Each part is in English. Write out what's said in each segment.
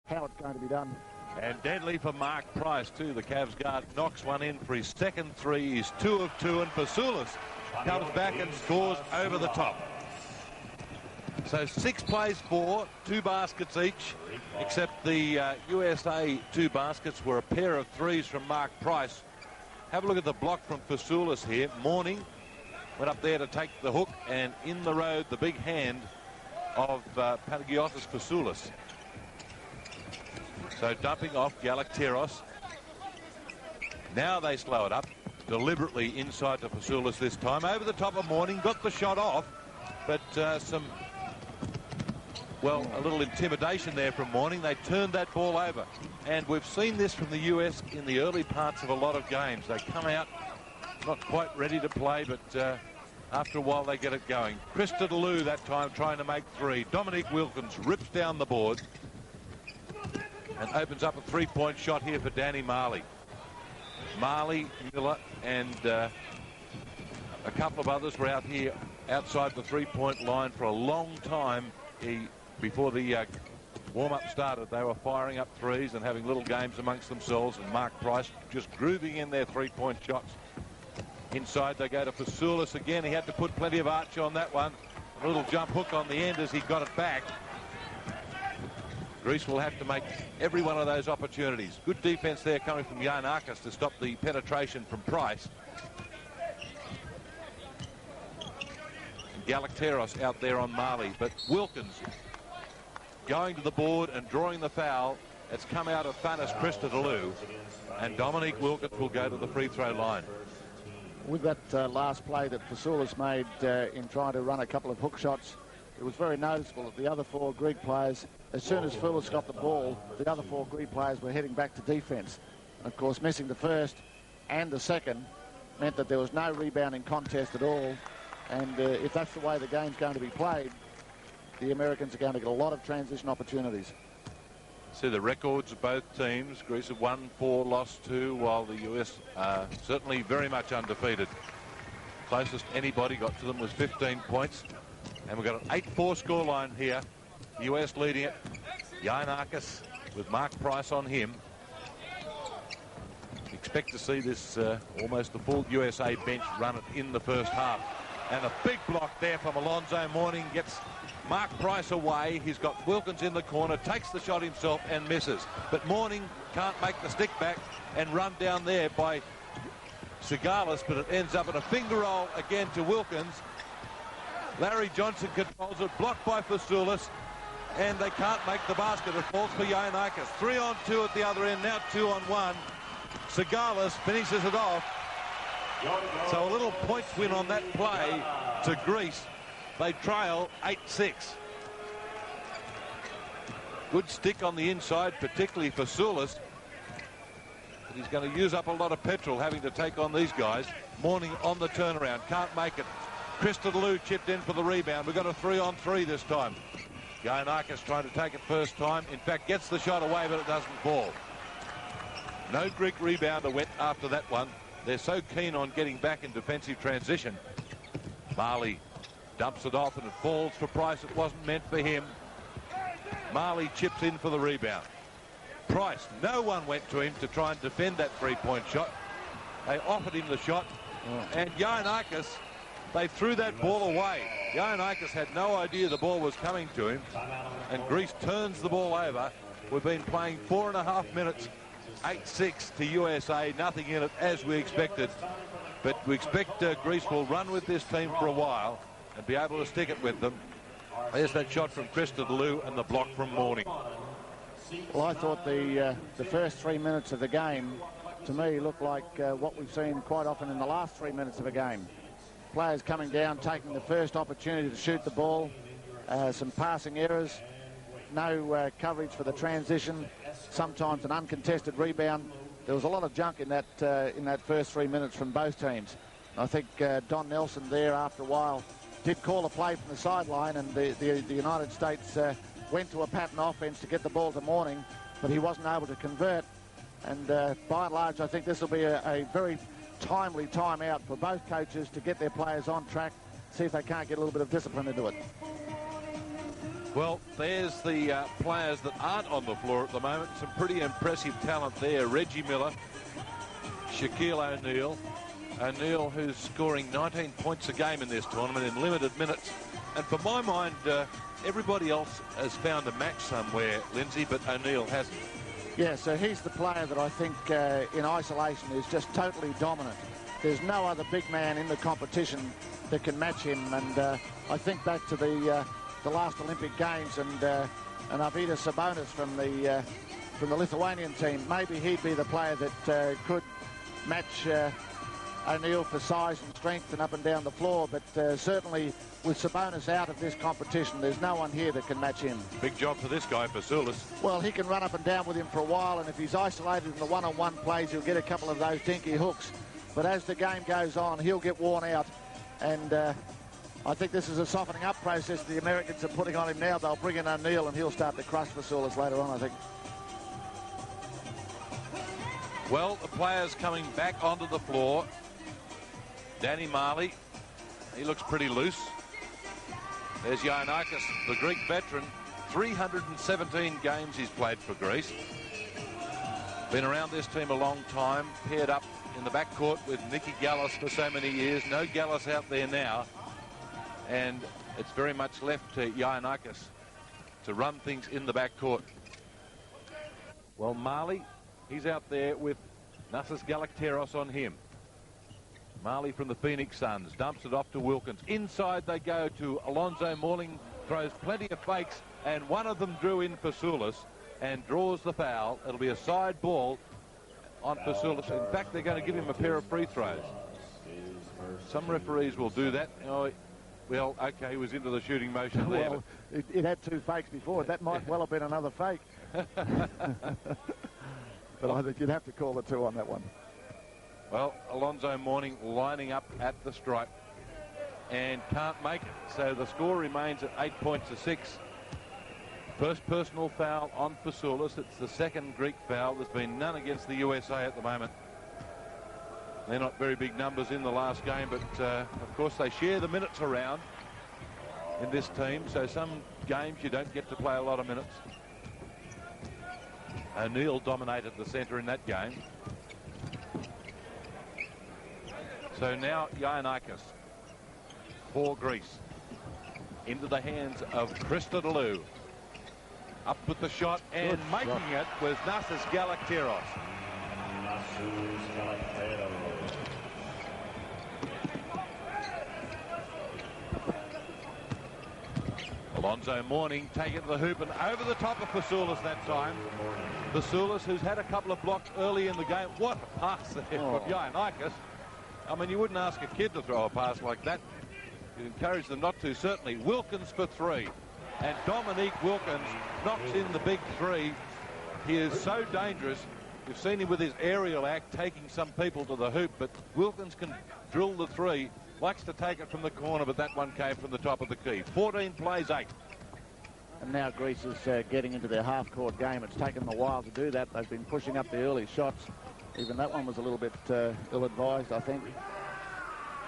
how it's going to be done. And deadly for Mark Price too. The Cavs guard knocks one in for his second three. He's 2 of 2, and Fasoulis comes back and scores over the top. So 6 plays for 2 baskets each, except the USA 2 baskets were a pair of threes from Mark Price. Have a look at the block from Fasoulis here. Morning went up there to take the hook, and in the road the big hand of Panagiotis Fasoulis. So dumping off Galacteros. Now they slow it up deliberately inside to Fasoulis this time. Over the top of Morning, got the shot off, but a little intimidation there from Morning. They turned that ball over, and we've seen this from the US in the early parts of a lot of games. They come out not quite ready to play, but after a while they get it going. Christodoulou that time trying to make 3. Dominique Wilkins rips down the board and opens up a 3-point shot here for Danny Marley. Marley, Miller, and a couple of others were out here outside the 3-point line for a long time. Before the warm-up started, they were firing up threes and having little games amongst themselves, and Mark Price just grooving in their 3-point shots. Inside they go to Fasoulis again. He had to put plenty of arch on that one. A little jump hook on the end as he got it back. Greece will have to make every one of those opportunities. Good defense there coming from Giannakis to stop the penetration from Price. And Galacteros out there on Marley, but Wilkins going to the board and drawing the foul. It's come out of Thanos Christodoulou, and Dominique Wilkins will go to the free throw line. With that last play that Fasoulis made in trying to run a couple of hook shots, it was very noticeable that the other 4 Greek players, as soon as Fasoulis got the ball, the other 4 Greek players were heading back to defence. Of course, missing the first and the second meant that there was no rebounding contest at all. And if that's the way the game's going to be played, the Americans are going to get a lot of transition opportunities. See the records of both teams. Greece have won 4, lost 2, while the US are certainly very much undefeated. Closest anybody got to them was 15 points. And we've got an 8-4 scoreline here. The US leading it. Giannakis with Mark Price on him. Expect to see this almost the full USA bench run it in the first half. And a big block there from Alonzo Mourning gets Mark Price away. He's got Wilkins in the corner, takes the shot himself and misses. But Mourning can't make the stick back and run down there by Sigalis, but it ends up in a finger roll again to Wilkins. Larry Johnson controls it, blocked by Fasoulis, and they can't make the basket. It falls for Giannakis. 3-on-2 at the other end, now 2-on-1. Sigalis finishes it off. So a little points win on that play to Greece. They trail 8-6. Good stick on the inside, particularly for Fasoulis. But he's going to use up a lot of petrol having to take on these guys. Mourning on the turnaround, can't make it. Christodoulou chipped in for the rebound. We've got a 3-on-3 this time. Giannakis trying to take it first time. In fact, gets the shot away, but it doesn't fall. No Greek rebounder went after that one. They're so keen on getting back in defensive transition. Marley dumps it off and it falls for Price. It wasn't meant for him. Marley chips in for the rebound. Price, no one went to him to try and defend that 3-point shot. They offered him the shot. And Giannakis, they threw that ball away. Giannakis had no idea the ball was coming to him. And Greece turns the ball over. We've been playing 4.5 minutes. 8-6 to USA, nothing in it as we expected. But we expect Greece will run with this team for a while and be able to stick it with them. There's that shot from Christodoulou and the block from Mourning. Well, I thought the first 3 minutes of the game, to me, looked like what we've seen quite often in the last 3 minutes of a game. Players coming down, taking the first opportunity to shoot the ball, some passing errors, no coverage for the transition, sometimes an uncontested rebound. There was a lot of junk in that first 3 minutes from both teams. I think Don Nelson there after a while did call a play from the sideline, and the United States went to a pattern offense to get the ball to Mourning, but he wasn't able to convert. And by and large, I think this will be a very timely timeout for both coaches to get their players on track, see if they can't get a little bit of discipline into it. Well, there's the players that aren't on the floor at the moment. Some pretty impressive talent there. Reggie Miller, Shaquille O'Neal. O'Neal, who's scoring 19 points a game in this tournament in limited minutes. And for my mind, everybody else has found a match somewhere, Lindsay, but O'Neal hasn't. Yeah, so he's the player that I think in isolation is just totally dominant. There's no other big man in the competition that can match him. And I think back to the last Olympic Games and Arvydas Sabonis from the Lithuanian team. Maybe he'd be the player that could match O'Neal for size and strength and up and down the floor, but certainly with Sabonis out of this competition, there's no one here that can match him. Big job for this guy, Fasoulis. Well, he can run up and down with him for a while, and if he's isolated in the one-on-one plays, he'll get a couple of those dinky hooks. But as the game goes on, he'll get worn out, and I think this is a softening up process the Americans are putting on him now. They'll bring in O'Neal, and he'll start to crush Fasoulis later on, I think. Well, the players coming back onto the floor. Danny Marley, he looks pretty loose. There's Giannakis, the Greek veteran. 317 games he's played for Greece. Been around this team a long time, paired up in the backcourt with Nicky Gallas for so many years. No Gallas out there now. And it's very much left to Giannakis to run things in the backcourt. Well, Marley, he's out there with Nassis Galakteros on him. Marley from the Phoenix Suns dumps it off to Wilkins. Inside they go to Alonzo Mourning, throws plenty of fakes, and one of them drew in Fasoulis and draws the foul. It'll be a side ball on Fasoulis. In fact, they're going to give him a pair of free throws. Some referees will do that. Oh, well, okay, he was into the shooting motion there. Well, it had two fakes before. That might well have been another fake. But I think you'd have to call the two on that one. Well, Alonzo Mourning lining up at the stripe and can't make it. So the score remains at 8 points to 6. First personal foul on Fasoulis. It's the second Greek foul. There's been none against the USA at the moment. They're not very big numbers in the last game, but of course they share the minutes around in this team. So some games you don't get to play a lot of minutes. O'Neal dominated the centre in that game. So now Giannakis for Greece. Into the hands of Christodoulou. Up with the shot and making it was Nassis Galakteros. Alonzo Mourning taking the hoop and over the top of Fasoulis that time. Fasoulis, who's had a couple of blocks early in the game. What a pass there from Giannakis. I mean, you wouldn't ask a kid to throw a pass like that. You'd encourage them not to, certainly. Wilkins for three. And Dominique Wilkins knocks in the big three. He is so dangerous. You've seen him with his aerial act taking some people to the hoop, but Wilkins can drill the three. Likes to take it from the corner, but that one came from the top of the key. 14 plays 8. And now Greece is getting into their half-court game. It's taken them a while to do that. They've been pushing up the early shots. Even that one was a little bit ill-advised, I think.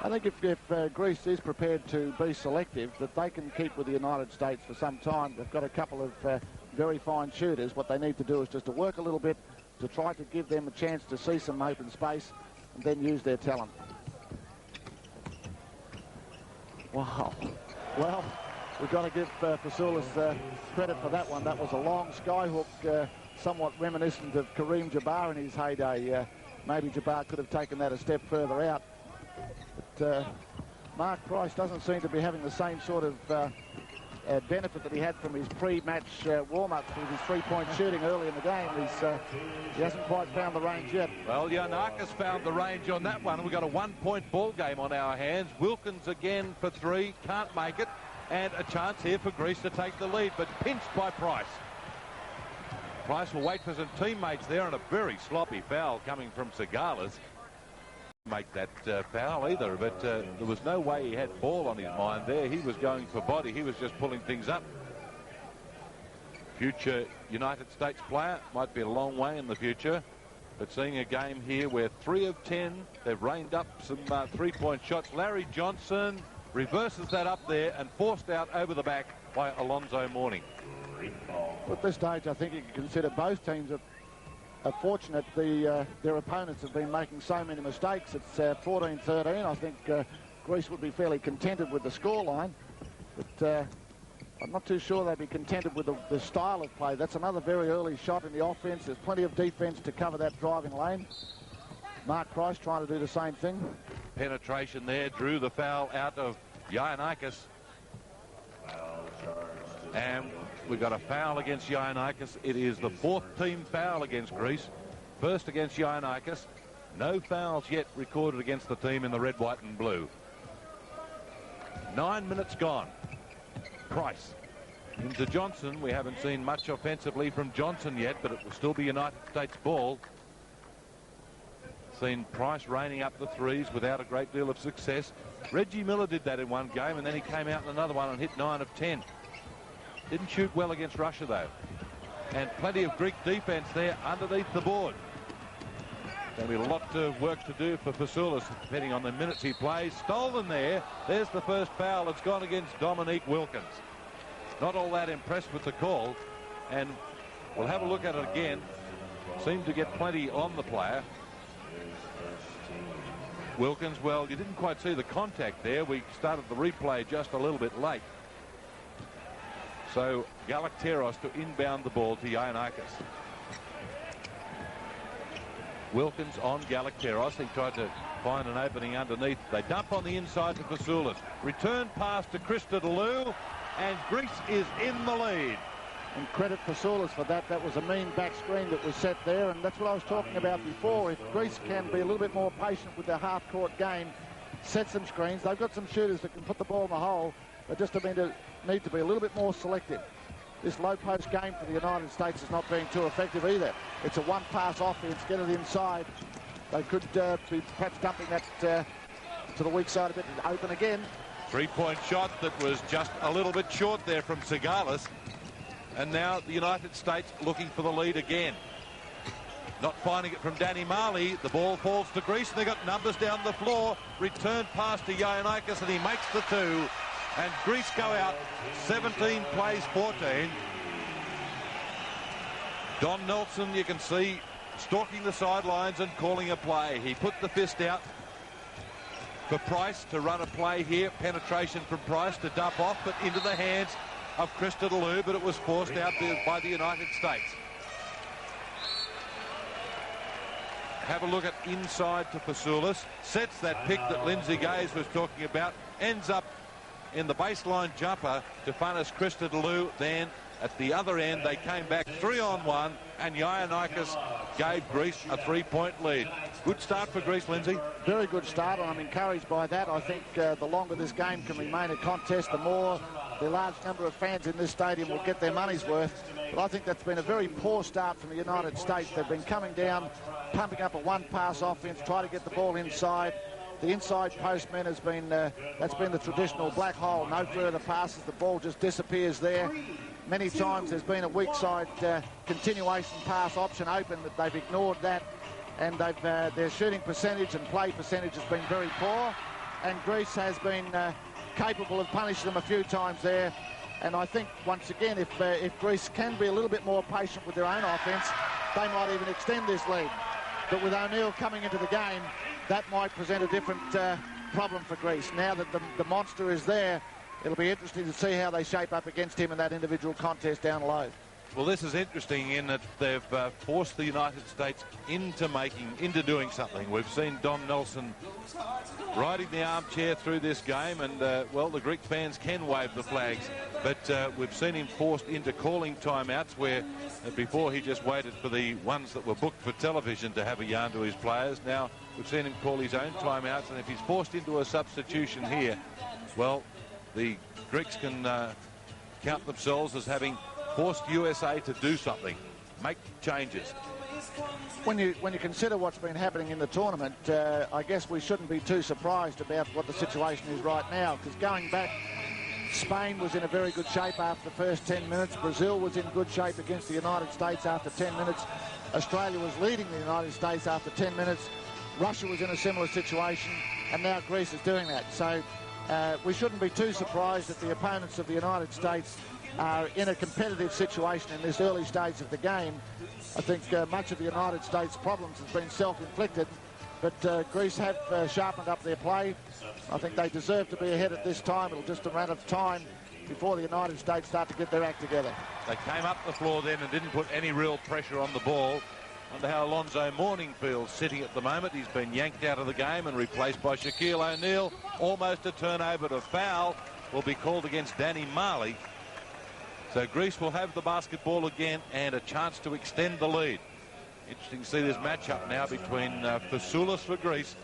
I think if Greece is prepared to be selective, that they can keep with the United States for some time. They've got a couple of very fine shooters. What they need to do is just to work a little bit to try to give them a chance to see some open space and then use their talent. Wow. Well, we've got to give Fasoulis credit for that one. That was a long skyhook, somewhat reminiscent of Kareem Jabbar in his heyday. Maybe Jabbar could have taken that a step further out. But Mark Price doesn't seem to be having the same sort of benefit that he had from his pre-match warm-ups with his three-point shooting early in the game. He hasn't quite found the range yet. Well, Giannakis found the range on that one. We've got a one-point ball game on our hands. Wilkins again for three, can't make it. And a chance here for Greece to take the lead, but pinched by Price. Price will wait for some teammates there, and a very sloppy foul coming from Sigalas. Make that foul either, but there was no way he had ball on his mind there. He was going for body. He was just pulling things up. Future United States player, might be a long way in the future, but seeing a game here where 3 of 10, they've rained up some three-point shots. Larry Johnson reverses that up there and forced out over the back by Alonzo Mourning. At this stage, I think you can consider both teams are fortunate. Their opponents have been making so many mistakes. It's 14-13. I think Greece would be fairly contented with the scoreline, but I'm not too sure they'd be contented with the style of play. That's another very early shot in the offense. There's plenty of defense to cover that driving lane. Mark Price trying to do the same thing. Penetration there, drew the foul out of Ioannakis. And we've got a foul against Ioannakis. It is the fourth team foul against Greece. First against Ioannakis. No fouls yet recorded against the team in the red, white and blue. 9 minutes gone. Price into Johnson. We haven't seen much offensively from Johnson yet, but it will still be United States ball. Seen Price raining up the threes without a great deal of success. Reggie Miller did that in one game, and then he came out in another one and hit 9 of 10. Didn't shoot well against Russia, though. And plenty of Greek defense there underneath the board. There'll be a lot of work to do for Fasoulis, depending on the minutes he plays. Stolen there. There's the first foul. It's gone against Dominique Wilkins. Not all that impressed with the call. And we'll have a look at it again. Seemed to get plenty on the player. Wilkins, well, you didn't quite see the contact there. We started the replay just a little bit late. So Galacteros to inbound the ball to Ioannakis. Wilkins on Galacteros. He tried to find an opening underneath. They dump on the inside to Fasoulis. Return pass to Christodoulou, and Greece is in the lead. And credit Fasoulis for that. That was a mean back screen that was set there, and that's what I was talking about before. If Greece can be a little bit more patient with their half-court game, set some screens. They've got some shooters that can put the ball in the hole. They just need to be a little bit more selective. This low-post game for the United States is not being too effective either. It's a one-pass offense, get it inside. They could be perhaps dumping that to the weak side a bit and open again. Three-point shot that was just a little bit short there from Sigalis. And now the United States looking for the lead again. Not finding it from Danny Marley. The ball falls to Greece, and they got numbers down the floor. Return pass to Ioannakis, and he makes the two. And Greece go out 17 plays 14. Don Nelson, you can see, stalking the sidelines and calling a play. He put the fist out for Price to run a play here. Penetration from Price to dump off, but into the hands of Christodoulou, but it was forced out by the United States. Have a look at inside to Fasoulis. Sets that pick that Lindsay Gaze was talking about. Ends up in the baseline jumper to punish Christodoulou. Then at the other end, they came back 3-on-1, and Ioannakis gave Greece a 3-point lead. Good start for Greece, Lindsay. Very good start, and I'm encouraged by that. I think the longer this game can remain a contest, the more the large number of fans in this stadium will get their money's worth. But I think that's been a very poor start from the United States. They've been coming down, pumping up a one-pass offense, try to get the ball inside. The inside postman has been, that's been the traditional black hole. No further passes, the ball just disappears there. Many times there's been a weak side continuation pass option open, but they've ignored that. And their shooting percentage and play percentage has been very poor. And Greece has been capable of punishing them a few times there. And I think, once again, if Greece can be a little bit more patient with their own offense, they might even extend this lead. But with O'Neill coming into the game, that might present a different problem for Greece. Now that the monster is there, it'll be interesting to see how they shape up against him in that individual contest down low. Well, this is interesting in that they've forced the United States into doing something. We've seen Don Nelson riding the armchair through this game, and well, the Greek fans can wave the flags, but we've seen him forced into calling timeouts where before he just waited for the ones that were booked for television to have a yarn to his players. Now we've seen him call his own timeouts, and if he's forced into a substitution here, well, the Greeks can count themselves as having forced USA to do something, make changes. When you consider what's been happening in the tournament, I guess we shouldn't be too surprised about what the situation is right now, because going back, Spain was in a very good shape after the first 10 minutes. Brazil was in good shape against the United States after 10 minutes. Australia was leading the United States after 10 minutes. Russia was in a similar situation, and now Greece is doing that. So we shouldn't be too surprised that the opponents of the United States are in a competitive situation in this early stage of the game. I think much of the United States' problems has been self-inflicted, but Greece have sharpened up their play. I think they deserve to be ahead at this time. It'll just a matter of time before the United States start to get their act together. They came up the floor then and didn't put any real pressure on the ball. Wonder how Alonzo Mourning feels sitting at the moment. He's been yanked out of the game and replaced by Shaquille O'Neal. Almost a turnover to foul will be called against Danny Marley. So Greece will have the basketball again and a chance to extend the lead. Interesting to see this matchup now between Fasoulas for Greece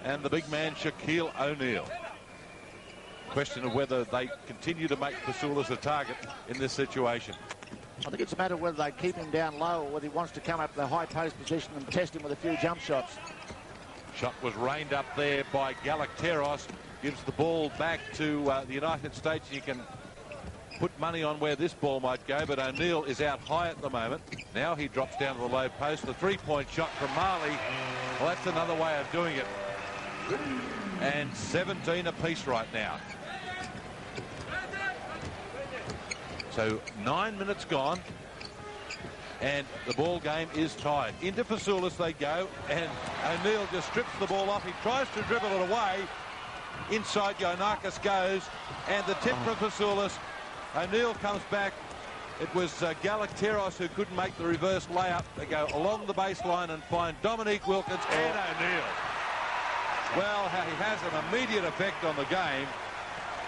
and the big man Shaquille O'Neal. Question of whether they continue to make Fasoulas a target in this situation. I think it's a matter of whether they keep him down low or whether he wants to come up to the high post position and test him with a few jump shots. Shot was reined up there by Galacteros. Gives the ball back to the United States. You can put money on where this ball might go, but O'Neal is out high at the moment. Now he drops down to the low post. The three-point shot from Marley. Well, that's another way of doing it. And 17 apiece right now. So 9 minutes gone, and the ball game is tied. Into Fasoulas they go, and O'Neal just strips the ball off. He tries to dribble it away. Inside Giannakis goes, and the tip from Fasoulas. O'Neal comes back. It was Galacteros who couldn't make the reverse layup. They go along the baseline and find Dominique Wilkins and O'Neal. Well, he has an immediate effect on the game.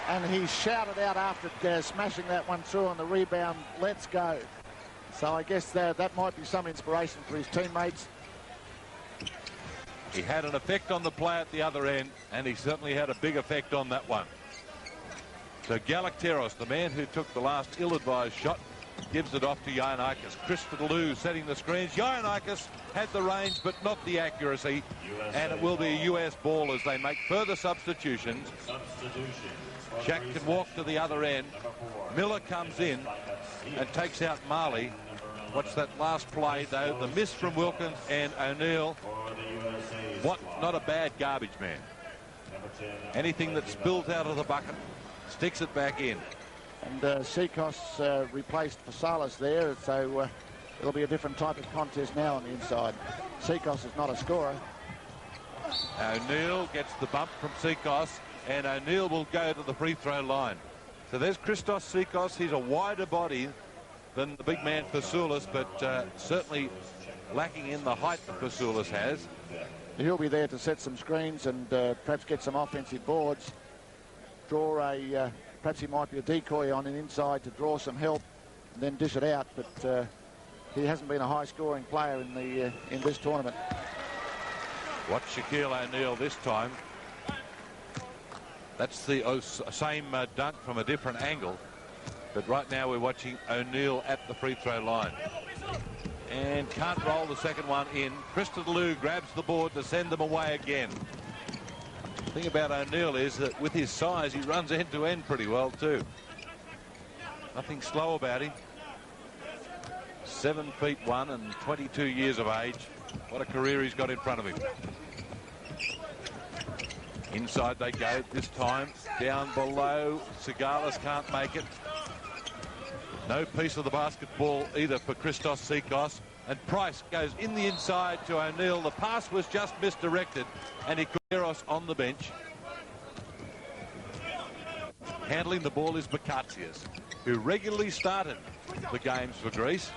And he shouted out after smashing that one through on the rebound, "Let's go." So I guess that might be some inspiration for his teammates. He had an effect on the play at the other end, and he certainly had a big effect on that one. So Galacteros, the man who took the last ill-advised shot, gives it off to Giannakis. Christodoulou setting the screens. Giannakis had the range but not the accuracy, and it will be a US ball as they make further substitutions. Shaq can walk to the other end. Miller comes in and takes out Marley. Watch that last play, though. The miss from Wilkins and O'Neal. Not a bad garbage man. Anything that spills out of the bucket, sticks it back in. And Seikos replaced Fasoulas there, so it'll be a different type of contest now on the inside. Seikos is not a scorer. O'Neal gets the bump from Seikos, and O'Neal will go to the free throw line. So there's Christos Seikos. He's a wider body than the big man Fasoulas, but certainly lacking in the height that Fasoulas has. He'll be there to set some screens and perhaps get some offensive boards. Perhaps he might be a decoy on an inside to draw some help and then dish it out, but he hasn't been a high-scoring player in this tournament. Watch Shaquille O'Neal this time. That's the same dunk from a different angle. But right now we're watching O'Neal at the free throw line. And can't roll the second one in. Christodoulou grabs the board to send them away again. The thing about O'Neal is that with his size, he runs end to end pretty well too. Nothing slow about him. 7'1" and 22 years of age. What a career he's got in front of him. Inside they go this time. Down below. Sigalis can't make it. No piece of the basketball either for Christos Seikos. And Price goes in the inside to O'Neal. The pass was just misdirected. And Ikoteros on the bench. Handling the ball is Bakatsias, who regularly started the games for Greece,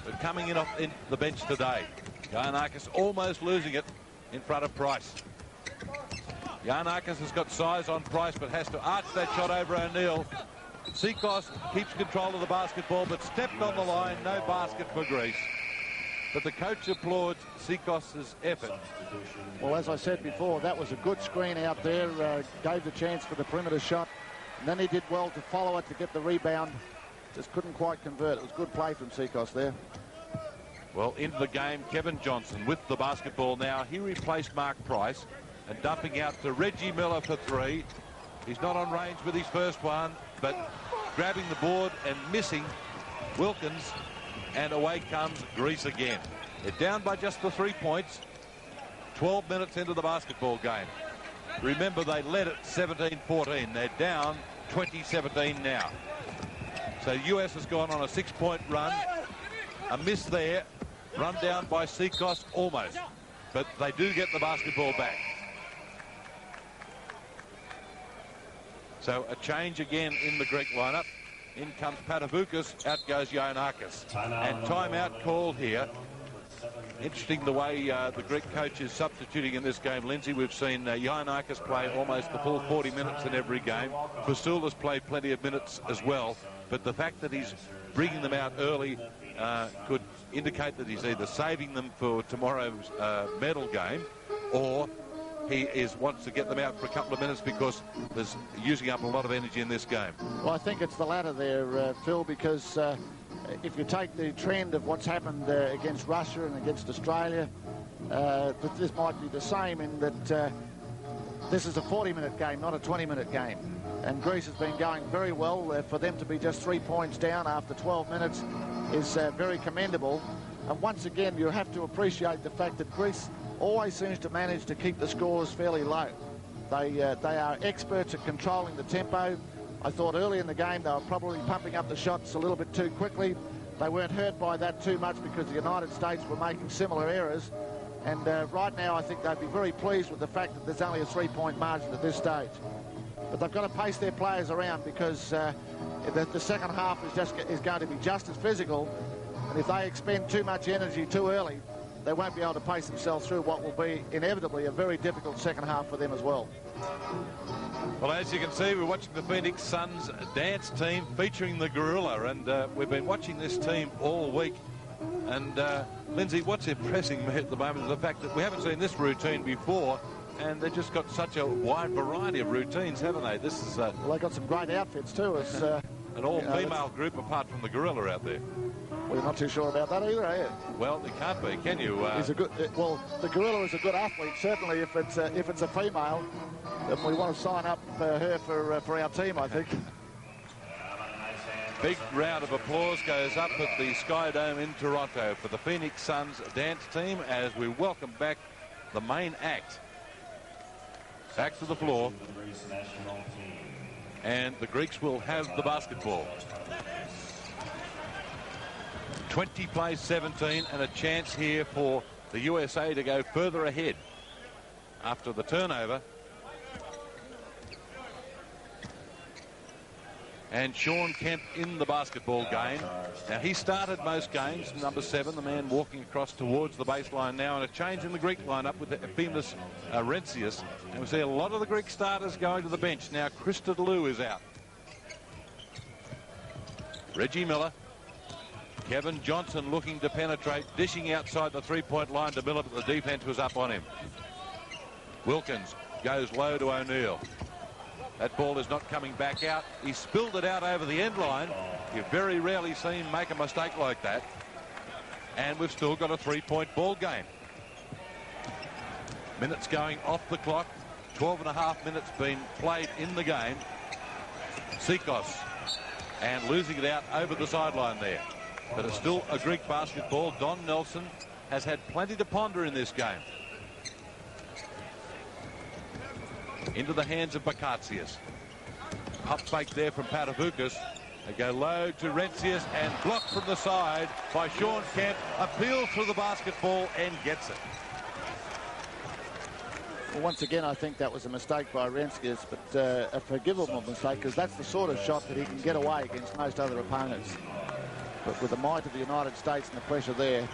but coming in off the bench today. Giannakis almost losing it in front of Price. Giannakis has got size on Price, but has to arch that shot over O'Neal. Seikos keeps control of the basketball, but stepped on the line. No basket for Greece. But the coach applauds Seikos' effort. Well, as I said before, that was a good screen out there. Gave the chance for the perimeter shot. And then he did well to follow it to get the rebound. Just couldn't quite convert. It was good play from Seikos there. Well, into the game, Kevin Johnson with the basketball now. He replaced Mark Price and dumping out to Reggie Miller for three. He's not on range with his first one, but grabbing the board and missing Wilkins. And away comes Greece again. They're down by just the 3 points. 12 minutes into the basketball game. Remember, they led it 17-14. They're down 20-17 now. So US has gone on a 6-point run. A miss there. Run down by Seacos almost. But they do get the basketball back. So a change again in the Greek lineup. In comes Patavoukas, out goes Ioannakis. And timeout called here. Interesting the way the Greek coach is substituting in this game, Lindsay. We've seen Ioannakis play almost the full 40 minutes in every game. Fasoulas played plenty of minutes as well. But the fact that he's bringing them out early could indicate that he's either saving them for tomorrow's medal game, or he wants to get them out for a couple of minutes because there's using up a lot of energy in this game. Well, I think it's the latter there, Phil, because if you take the trend of what's happened against Russia and against Australia, this might be the same in that this is a 40-minute game, not a 20-minute game. And Greece has been going very well. For them to be just 3 points down after 12 minutes is very commendable. And once again, you have to appreciate the fact that Greece always seems to manage to keep the scores fairly low. They are experts at controlling the tempo. I thought early in the game they were probably pumping up the shots a little bit too quickly. They weren't hurt by that too much because the United States were making similar errors. And right now I think they'd be very pleased with the fact that there's only a 3-point margin at this stage. But they've got to pace their players around because the second half is going to be just as physical. And if they expend too much energy too early, they won't be able to pace themselves through what will be inevitably a very difficult second half for them as well. Well, as you can see, we're watching the Phoenix Suns dance team featuring the gorilla, and we've been watching this team all week. And Lindsay, what's impressing me at the moment is the fact that we haven't seen this routine before, and they've just got such a wide variety of routines, haven't they? This is well, they've got some great outfits too. It's an all-female group apart from the gorilla out there. Well, you're not too sure about that either, are you? Well, it can't be, can you? He's a good. Well, the gorilla is a good athlete. Certainly, if it's a female, then we want to sign up her for our team, I think. Big round of applause goes up at the Sky Dome in Toronto for the Phoenix Suns dance team as we welcome back the main act back to the floor, and the Greeks will have the basketball. 20 plays 17, and a chance here for the USA to go further ahead after the turnover. And Sean Kemp in the basketball game. Now, he started most games, number 7, the man walking across towards the baseline now, and a change in the Greek lineup with the Epimas Rencius. And we see a lot of the Greek starters going to the bench. Now, Christodoulou is out. Reggie Miller. Kevin Johnson looking to penetrate, dishing outside the 3-point line to Miller, but the defense was up on him. Wilkins goes low to O'Neill. That ball is not coming back out. He spilled it out over the end line. You very rarely see him make a mistake like that. And we've still got a 3-point ball game. Minutes going off the clock. 12.5 minutes been played in the game. Seacos, and losing it out over the sideline there. But it's still a Greek basketball. Don Nelson has had plenty to ponder in this game. Into the hands of Bakatsias. Pump fake there from Patavoukas. They go low to Rencius and blocked from the side by Sean Kemp. Appeals for the basketball and gets it. Well, once again, I think that was a mistake by Rencius, but a forgivable mistake because that's the sort of shot that he can get away against most other opponents. But with the might of the United States and the pressure there,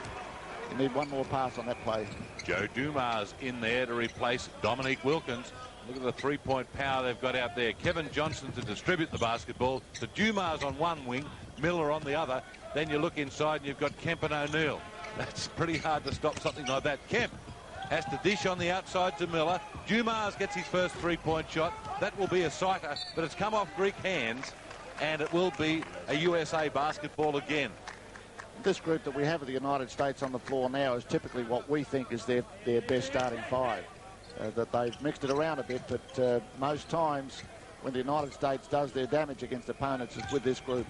you need one more pass on that play. Joe Dumas in there to replace Dominique Wilkins. Look at the 3-point power they've got out there. Kevin Johnson to distribute the basketball. To Dumas on one wing, Miller on the other. Then you look inside and you've got Kemp and O'Neill. That's pretty hard to stop something like that. Kemp has to dish on the outside to Miller. Dumas gets his first 3-point shot. That will be a sighter, but it's come off Greek hands, and it will be a USA basketball again. This group that we have of the United States on the floor now is typically what we think is their best starting 5. That they've mixed it around a bit, but most times when the United States does their damage against opponents, it's with this group.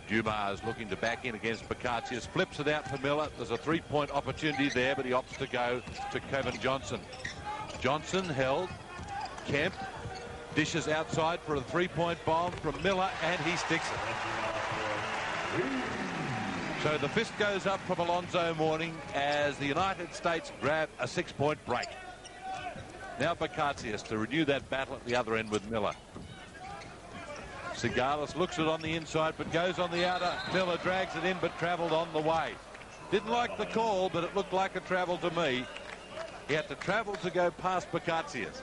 Dumas looking to back in against Bakatsias, flips it out for Miller. There's a 3-point opportunity there, but he opts to go to Kevin Johnson. Johnson held, Kemp dishes outside for a three-point bomb from Miller, and he sticks it. So the fist goes up from Alonzo Mourning as the United States grab a 6-point break. Now Bakatsias to renew that battle at the other end with Miller. Sigalis looks it on the inside but goes on the outer. Miller drags it in but travelled on the way. Didn't like the call, but it looked like a travel to me. He had to travel to go past Bakatsias.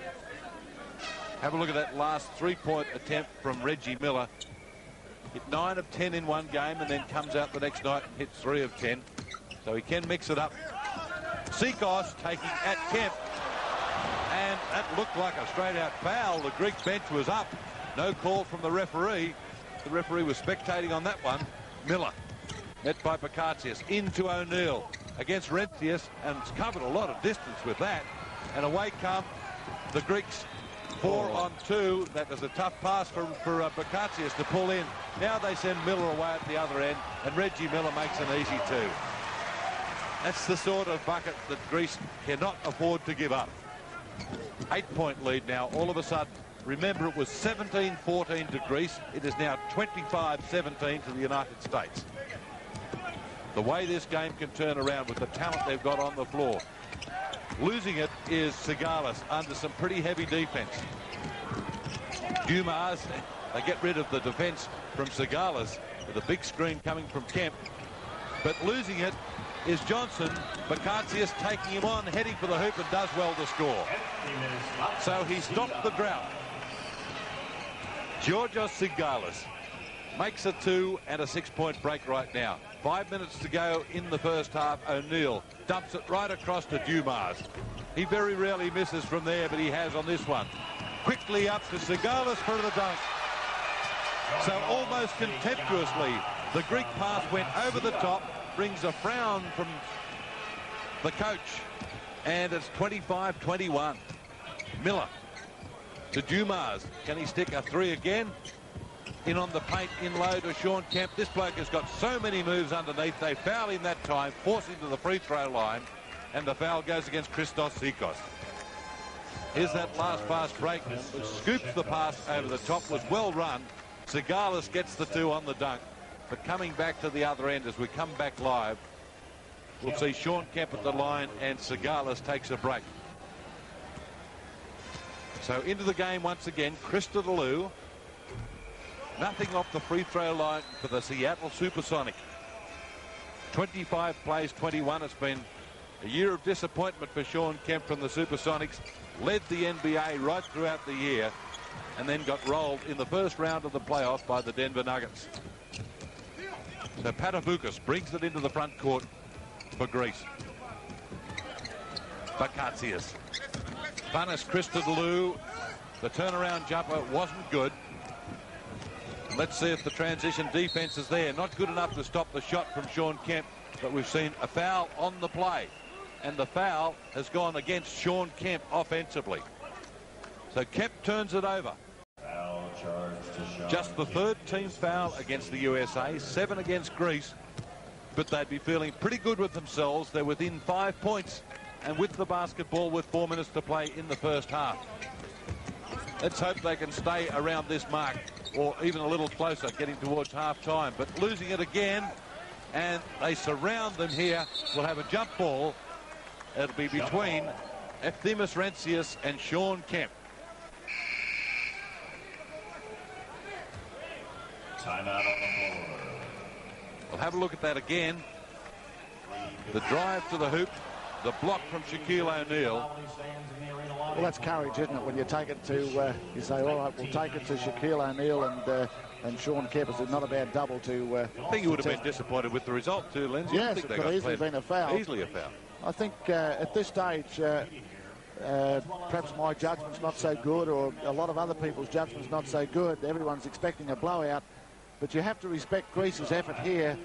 Have a look at that last three-point attempt from Reggie Miller. Hit 9 of 10 in one game and then comes out the next night and hits 3 of 10. So he can mix it up. Sikos taking at Kemp. And that looked like a straight-out foul. The Greek bench was up. No call from the referee. The referee was spectating on that one. Miller, met by Bakatsias, into O'Neill against Rentzius, and it's covered a lot of distance with that. And away come the Greeks, 4 on 2. That was a tough pass for Bakatsias to pull in. Now they send Miller away at the other end, and Reggie Miller makes an easy 2. That's the sort of bucket that Greece cannot afford to give up. 8-point lead now all of a sudden. Remember, it was 17-14 to Greece. It is now 25-17 to the United States. The way this game can turn around with the talent they've got on the floor. Losing it is Sigalis under some pretty heavy defense. Dumas, they get rid of the defense from Sigalis with a big screen coming from Kemp. But losing it is Johnson. Bakatsias taking him on, heading for the hoop, and does well to score. So he stopped the drought. Georgios Sigalis makes a 2 and a 6-point break right now. 5 minutes to go in the first half. O'Neill dumps it right across to Dumas. He very rarely misses from there, but he has on this one. Quickly up to Sigalis for the dunk. So almost contemptuously, the Greek pass went over the top, brings a frown from the coach, and it's 25-21. Miller to Dumas. Can he stick a 3 again? In on the paint, in low to Sean Kemp. This bloke has got so many moves underneath. They foul him that time, force him to the free throw line, and the foul goes against Christos Sikos. Here's that last fast break. Scoops the pass over the top, was well run. Sigalis gets the 2 on the dunk. But coming back to the other end as we come back live, we'll see Sean Kemp at the line and Sigalis takes a break. So into the game once again, Christodoulou. Nothing off the free throw line for the Seattle Supersonic. 25 plays 21. It's been a year of disappointment for Sean Kemp from the Supersonics. Led the NBA right throughout the year and then got rolled in the first round of the playoff by the Denver Nuggets. So Patavoukas brings it into the front court for Greece. Bakatsias. Panis Christodoulou. The turnaround jumper wasn't good. Let's see if the transition defense is there. Not good enough to stop the shot from Sean Kemp, but we've seen a foul on the play. And the foul has gone against Sean Kemp offensively. So Kemp turns it over. Just the 3rd team foul against the USA, 7 against Greece. But they'd be feeling pretty good with themselves. They're within 5 points and with the basketball with 4 minutes to play in the first half. Let's hope they can stay around this mark or even a little closer, getting towards half-time. But losing it again, and they surround them here. We'll have a jump ball. It'll be between Efthimis Rentzius and Sean Kemp. Timeout on the floor. We'll have a look at that again. The drive to the hoop, the block from Shaquille O'Neal. Well, that's courage, isn't it? When you take it to, you say, all right, we'll take it to Shaquille O'Neal and Sean Kemp. It's not a bad double to... I think you would have been disappointed with the result too, Lindsay. Yes, it could have easily been a foul. Easily a foul. I think at this stage, perhaps my judgment's not so good, or a lot of other people's judgment's not so good. Everyone's expecting a blowout. But you have to respect Greece's effort here.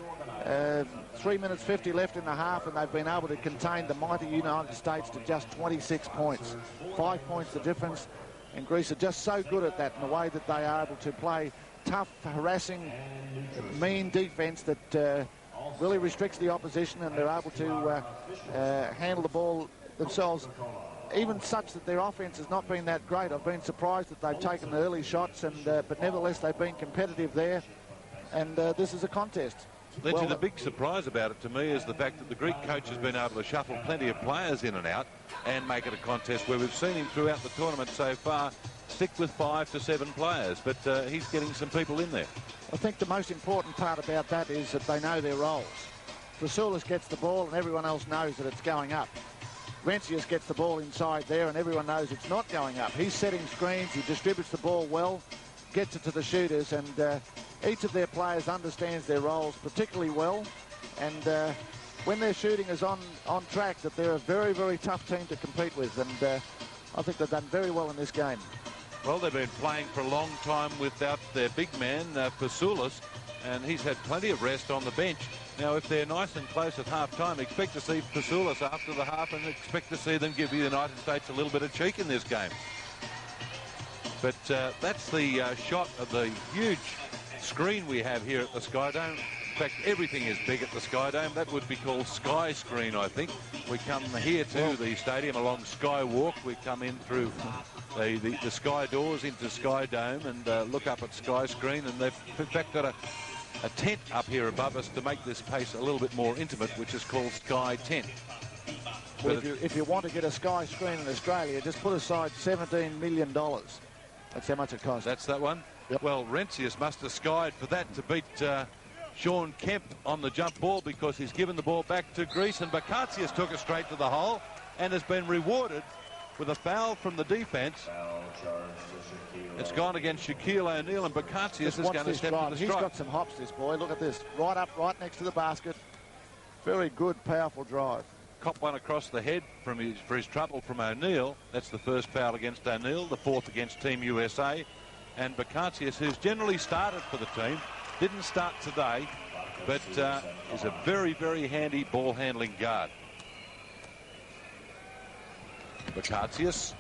3 minutes 50 left in the half, and they've been able to contain the mighty United States to just 26 points. 5 points the difference, and Greece are just so good at that in the way that they are able to play tough, harassing, mean defense that really restricts the opposition, and they're able to handle the ball themselves. even such that their offense has not been that great. I've been surprised that they've taken the early shots, and but nevertheless they've been competitive there. And this is a contest. Lindsay, the big surprise about it to me is the fact that the Greek coach has been able to shuffle plenty of players in and out and make it a contest where we've seen him throughout the tournament so far stick with 5 to 7 players, but he's getting some people in there. I think the most important part about that is that they know their roles. Fasoulis gets the ball and everyone else knows that it's going up. Rencius gets the ball inside there and everyone knows it's not going up. He's setting screens, he distributes the ball well, gets it to the shooters, and each of their players understands their roles particularly well. And when their shooting is on track, that they're a very, very tough team to compete with. And I think they've done very well in this game. Well, they've been playing for a long time without their big man, Fasoulis, and he's had plenty of rest on the bench. Now, if they're nice and close at half-time, expect to see Fasoulis after the half and expect to see them give the United States a little bit of cheek in this game. But that's the shot of the huge screen we have here at the Sky Dome. In fact, everything is big at the Sky Dome. That would be called Sky Screen, I think. We come here to the stadium along Sky Walk. We come in through the Sky doors into Sky Dome and look up at Sky Screen. And they've, in fact, got a tent up here above us to make this place a little bit more intimate, which is called Sky Tent. Well, if you want to get a Sky Screen in Australia, just put aside $17 million. That's how much it costs. That's that one? Yep. Well, Rencius must have skied for that to beat Sean Kemp on the jump ball, because he's given the ball back to Greece, and Bakatsias took it straight to the hole and has been rewarded with a foul from the defence. It's gone against Shaquille O'Neal, and Bakatsias is going to step to the strike. He's got some hops, this boy. Look at this. Right up, right next to the basket. Very good, powerful drive. Cop one across the head for his trouble from O'Neal. That's the first foul against O'Neal, the fourth against Team USA. And Bakatsias, who's generally started for the team, didn't start today, but is a very, very handy ball-handling guard. Bakatsias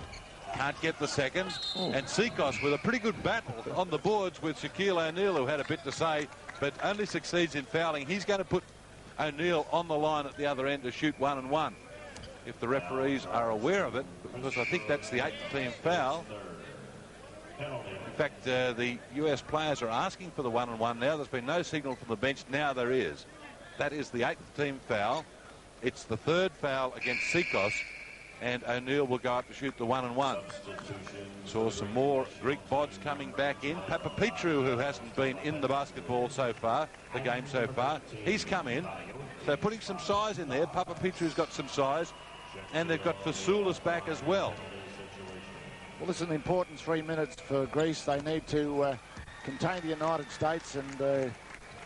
can't get the second. And Sikos with a pretty good battle on the boards with Shaquille O'Neal, who had a bit to say, but only succeeds in fouling. He's going to put O'Neal on the line at the other end to shoot 1-and-1, if the referees are aware of it, because I think that's the 8th team foul. In fact, the US players are asking for the 1-and-1 now. There's been no signal from the bench. Now there is. That is the 8th team foul. It's the 3rd foul against Sikos, and O'Neal will go up to shoot the 1-and-1. Saw some more Greek bods coming back in. Papapetrou, who hasn't been in the basketball so far, the game so far, he's come in. So putting some size in there. Papapetrou's got some size, and they've got Fasoulis back as well. Well, this is an important 3 minutes for Greece. They need to contain the United States and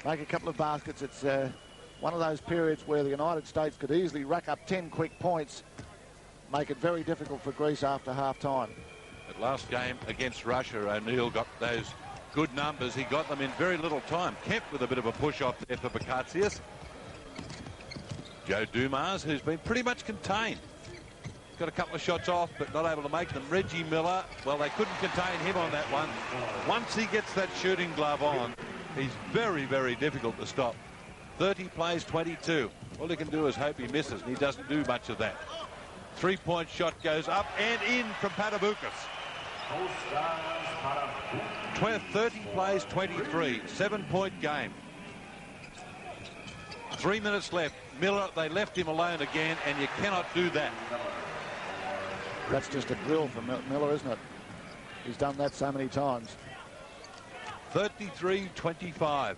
make a couple of baskets. It's one of those periods where the United States could easily rack up 10 quick points, make it very difficult for Greece after half-time. At last game against Russia, O'Neal got those good numbers. He got them in very little time. Kemp with a bit of a push-off there for Bakatsias. Joe Dumas, who's been pretty much contained. Got a couple of shots off, but not able to make them. Reggie Miller, well, they couldn't contain him on that one. Once he gets that shooting glove on, he's very, very difficult to stop. 30 plays 22. All he can do is hope he misses, and he doesn't do much of that. 3-point shot goes up and in from Pataboukas. 30 plays 23. 7-point game. 3 minutes left. Miller, they left him alone again, and you cannot do that. That's just a drill for Miller, isn't it? He's done that so many times. 33-25.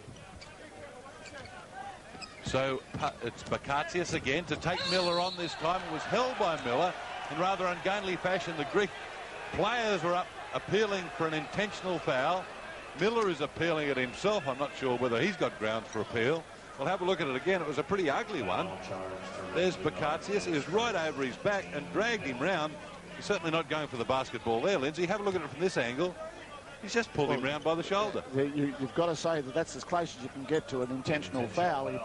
So it's Bakatsias again to take Miller on this time. It was held by Miller in rather ungainly fashion. The Greek players were up appealing for an intentional foul. Miller is appealing it himself. I'm not sure whether he's got grounds for appeal. We'll have a look at it again. It was a pretty ugly one. There's Bakatsias. He was right over his back and dragged him round. He's certainly not going for the basketball there, Lindsay. Have a look at it from this angle. He's just pulled him round by the shoulder. You've got to say that that's as close as you can get to an intentional foul. He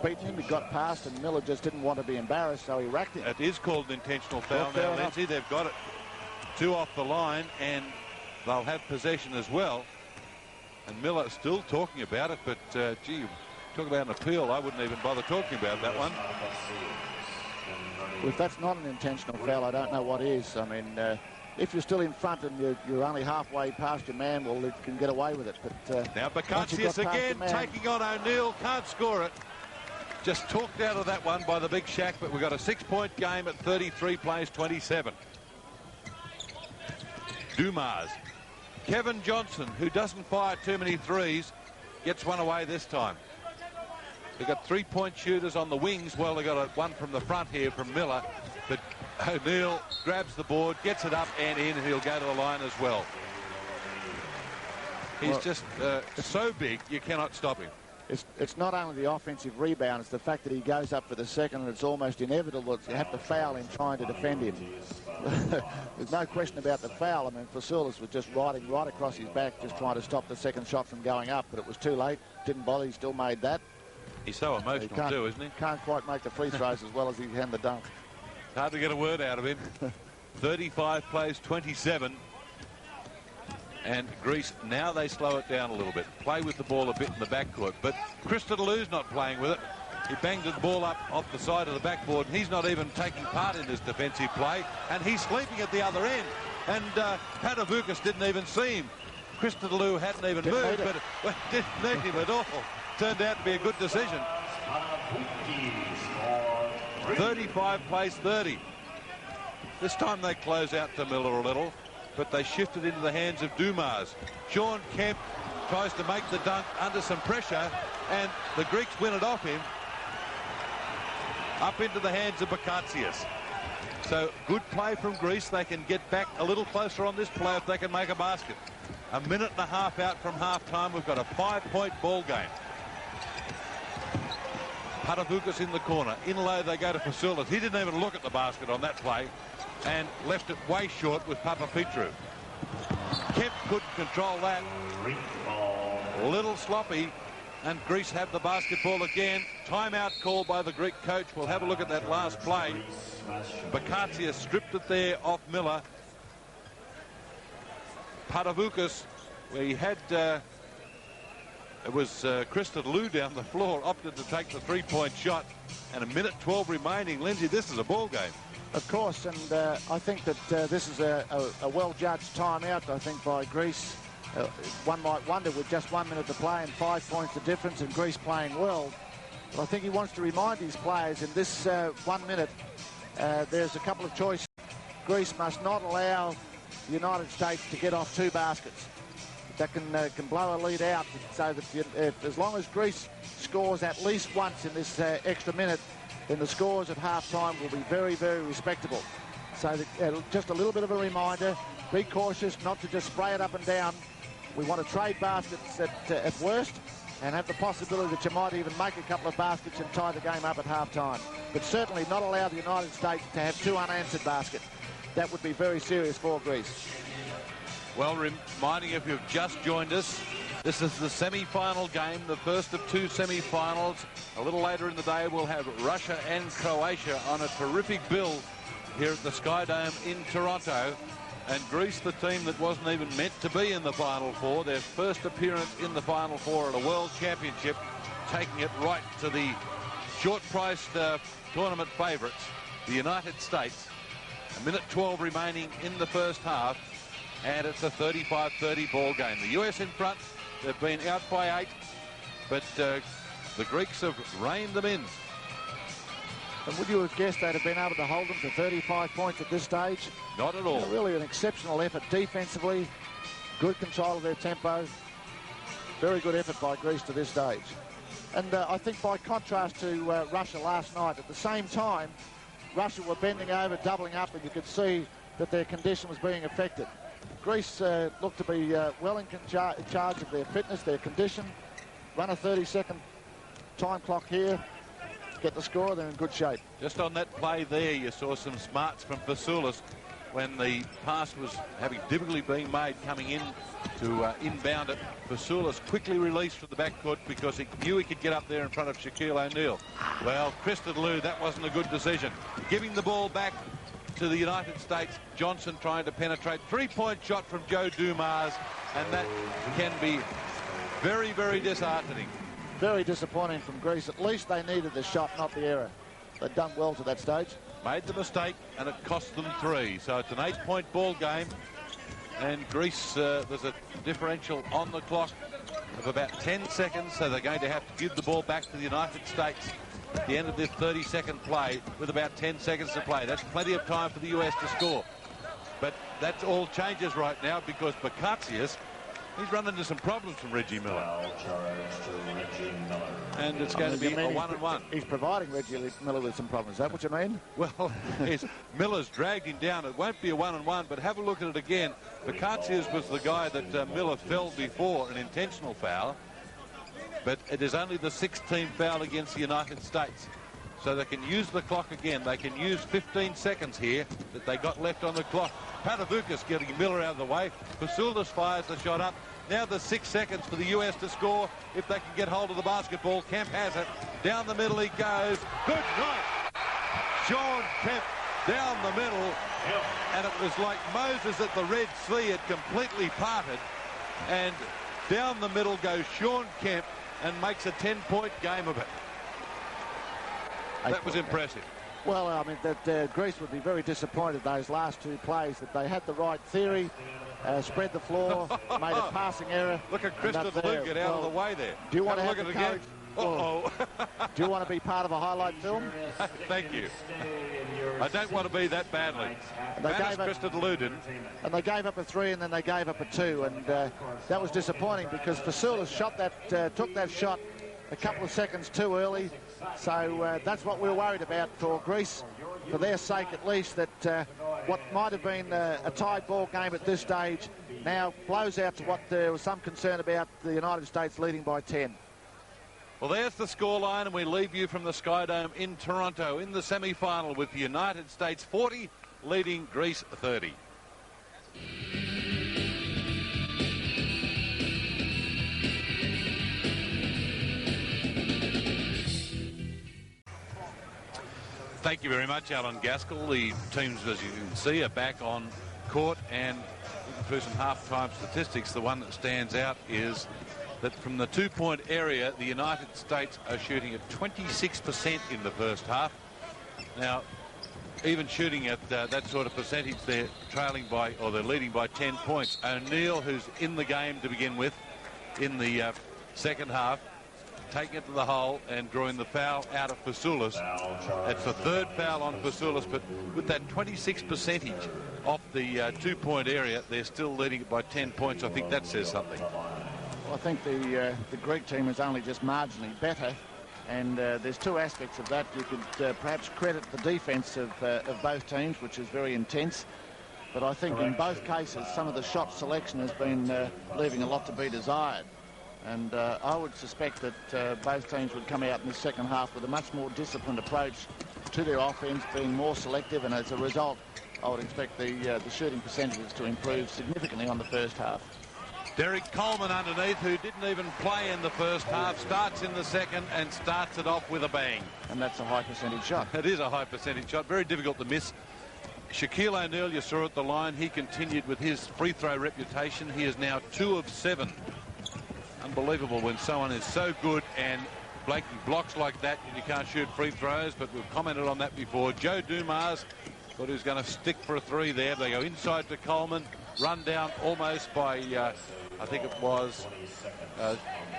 beat him, he got past, and Miller just didn't want to be embarrassed, so he racked him. It is called an intentional foul now, Lindsay. They've got it 2 off the line, and they'll have possession as well. And Miller still talking about it, but, gee, talk about an appeal. I wouldn't even bother talking about that one. if that's not an intentional foul, I don't know what is. I mean, if you're still in front and you're only halfway past your man, well, you can get away with it. But now Bacacius again taking on O'Neill, can't score it. Just talked out of that one by the big Shaq, but we've got a 6-point game at 33 plays 27. Dumas. Kevin Johnson, who doesn't fire too many threes, gets one away this time. They've got 3-point shooters on the wings. Well, they've got one from the front here from Miller. But O'Neill grabs the board, gets it up and in, and he'll go to the line as well. He's just so big, you cannot stop him. It's not only the offensive rebound, it's the fact that he goes up for the second, and it's almost inevitable that you have to foul him trying to defend him. There's no question about the foul. I mean, Fasoulis was just riding right across his back, just trying to stop the second shot from going up, but it was too late. Didn't bother. He still made that. He's so emotional too, isn't he? Can't quite make the free throws as well as he can the dunk. It's hard to get a word out of him. 35 plays 27. And Greece, now they slow it down a little bit. Play with the ball a bit in the backcourt. But Christodoulou's not playing with it. He banged the ball up off the side of the backboard, and he's not even taking part in this defensive play. And he's sleeping at the other end. And Patavoukas didn't even see him. Christodoulou hadn't even moved, but it didn't need him at all. Turned out to be a good decision. 35 plays 30. This time they close out to Miller a little, but they shifted into the hands of Dumas. Sean Kemp tries to make the dunk under some pressure, and the Greeks win it off him. Up into the hands of Bacacius. So good play from Greece. They can get back a little closer on this play if they can make a basket. A minute and a half out from half-time. We've got a 5-point ball game. Patavoukas in the corner. In low they go to Fasoulis. He didn't even look at the basket on that play and left it way short with Papapetru. Kemp couldn't control that. A little sloppy, and Greece have the basketball again. Timeout called by the Greek coach. We'll have a look at that last play. Bacacius stripped it there off Miller. Patavoukas, where he had it was Christodoulou down the floor, opted to take the 3-point shot, and a minute 12 remaining. Lindsay, this is a ball game. Of course, and I think that this is a well-judged timeout, I think, by Greece. One might wonder, with just 1 minute to play and 5 points of difference, and Greece playing well. But I think he wants to remind his players in this 1 minute, there's a couple of choices. Greece must not allow the United States to get off 2 baskets. That can blow a lead out, so that as long as Greece scores at least once in this extra minute, then the scores at half-time will be very, very respectable. So just a little bit of a reminder, be cautious not to just spray it up and down. We want to trade baskets at worst and have the possibility that you might even make a couple of baskets and tie the game up at half-time. But certainly not allow the United States to have 2 unanswered baskets. That would be very serious for Greece. Well, reminding if you've just joined us, this is the semi-final game, the first of 2 semi-finals. A little later in the day, we'll have Russia and Croatia on a terrific bill here at the Sky Dome in Toronto. And Greece, the team that wasn't even meant to be in the Final Four, their first appearance in the Final Four at a World Championship, taking it right to the short-priced tournament favourites, the United States. A minute 12 remaining in the first half, and it's a 35-30 ball game. The US in front. They've been out by 8, but the Greeks have reined them in. And would you have guessed they'd have been able to hold them to 35 points at this stage? Not at all. Really an exceptional effort defensively, good control of their tempo. Very good effort by Greece to this stage. And I think by contrast to Russia last night, at the same time, Russia were bending over, doubling up, and you could see that their condition was being affected. Greece looked to be well in charge of their fitness, their condition. Run a 30-second time clock here. Get the score, they're in good shape. Just on that play there, you saw some smarts from Fasoulis when the pass was having difficulty being made coming in to inbound it. Fasoulis quickly released from the backcourt because he knew he could get up there in front of Shaquille O'Neal. Well, Christodoulou, that wasn't a good decision. Giving the ball back to the United States. Johnson trying to penetrate. 3-point shot from Joe Dumas, and that can be very, very disheartening. Very disappointing from Greece. At least they needed the shot, not the error. They've done well to that stage. Made the mistake, and it cost them 3. So it's an 8-point ball game. And Greece, there's a differential on the clock of about 10 seconds. So they're going to have to give the ball back to the United States at the end of this 30-second play with about 10 seconds to play. That's plenty of time for the US to score. But that all changes right now because Bakatsias, he's run into some problems from Reggie Miller. And it's going to be a 1-and-1. He's providing Reggie Miller with some problems. Is that what you mean? Well, Miller's dragged him down. It won't be a 1-and-1, but have a look at it again. Bakatsias was the guy that Miller fell before, an intentional foul. But it is only the 16th foul against the United States. So they can use the clock again. They can use 15 seconds here that they got left on the clock. Patavukas getting Miller out of the way. Fasoulis fires the shot up. Now there's 6 seconds for the US to score if they can get hold of the basketball. Kemp has it. Down the middle he goes. Good night. Sean Kemp down the middle. And it was like Moses at the Red Sea. It completely parted. And down the middle goes Sean Kemp and makes a 10-point game of it. That was impressive. Well, I mean, that Greece would be very disappointed those last 2 plays, that they had the right theory, spread the floor, made a passing error. Look at Christopher Lou get out of the way there. Do you want to have look the at it again? Well, do you want to be part of a highlight film? Thank you. I don't want to be that badly. Christopher Lou didn't. And they gave up a 3 and then they gave up a 2, and that was disappointing because Fasoulis took that shot a couple of seconds too early. So that's what we're worried about for Greece, for their sake at least, that what might have been a tied ball game at this stage now blows out to what there was some concern about, the United States leading by 10. Well, there's the scoreline, and we leave you from the Skydome in Toronto in the semi-final with the United States 40 leading Greece 30. Thank you very much, Alan Gaskell. The teams, as you can see, are back on court, and through some half-time statistics, the one that stands out is that from the 2-point area, the United States are shooting at 26% in the first half. Now, even shooting at that sort of percentage, they're trailing by, or they're leading by 10 points. O'Neill, who's in the game to begin with in the second half, taking it to the hole and drawing the foul out of Fasoulis. It's the 3rd foul on Fasoulis, but with that 26% off the 2-point area, they're still leading it by 10 points. I think that says something. Well, I think the Greek team is only just marginally better, and there's 2 aspects of that. You could perhaps credit the defence of both teams, which is very intense, but I think in both cases some of the shot selection has been leaving a lot to be desired. And I would suspect that both teams would come out in the second half with a much more disciplined approach to their offense, being more selective, and as a result, I would expect the shooting percentages to improve significantly on the first half. Derek Coleman underneath, who didn't even play in the first half, starts in the second and starts it off with a bang. And that's a high percentage shot. It is a high percentage shot, very difficult to miss. Shaquille O'Neal, you saw at the line, he continued with his free throw reputation. He is now 2 of 7. Unbelievable when someone is so good and blanking blocks like that and you can't shoot free throws, but we've commented on that before. Joe Dumas thought he was going to stick for a 3 there. They go inside to Coleman, run down almost by, I think it was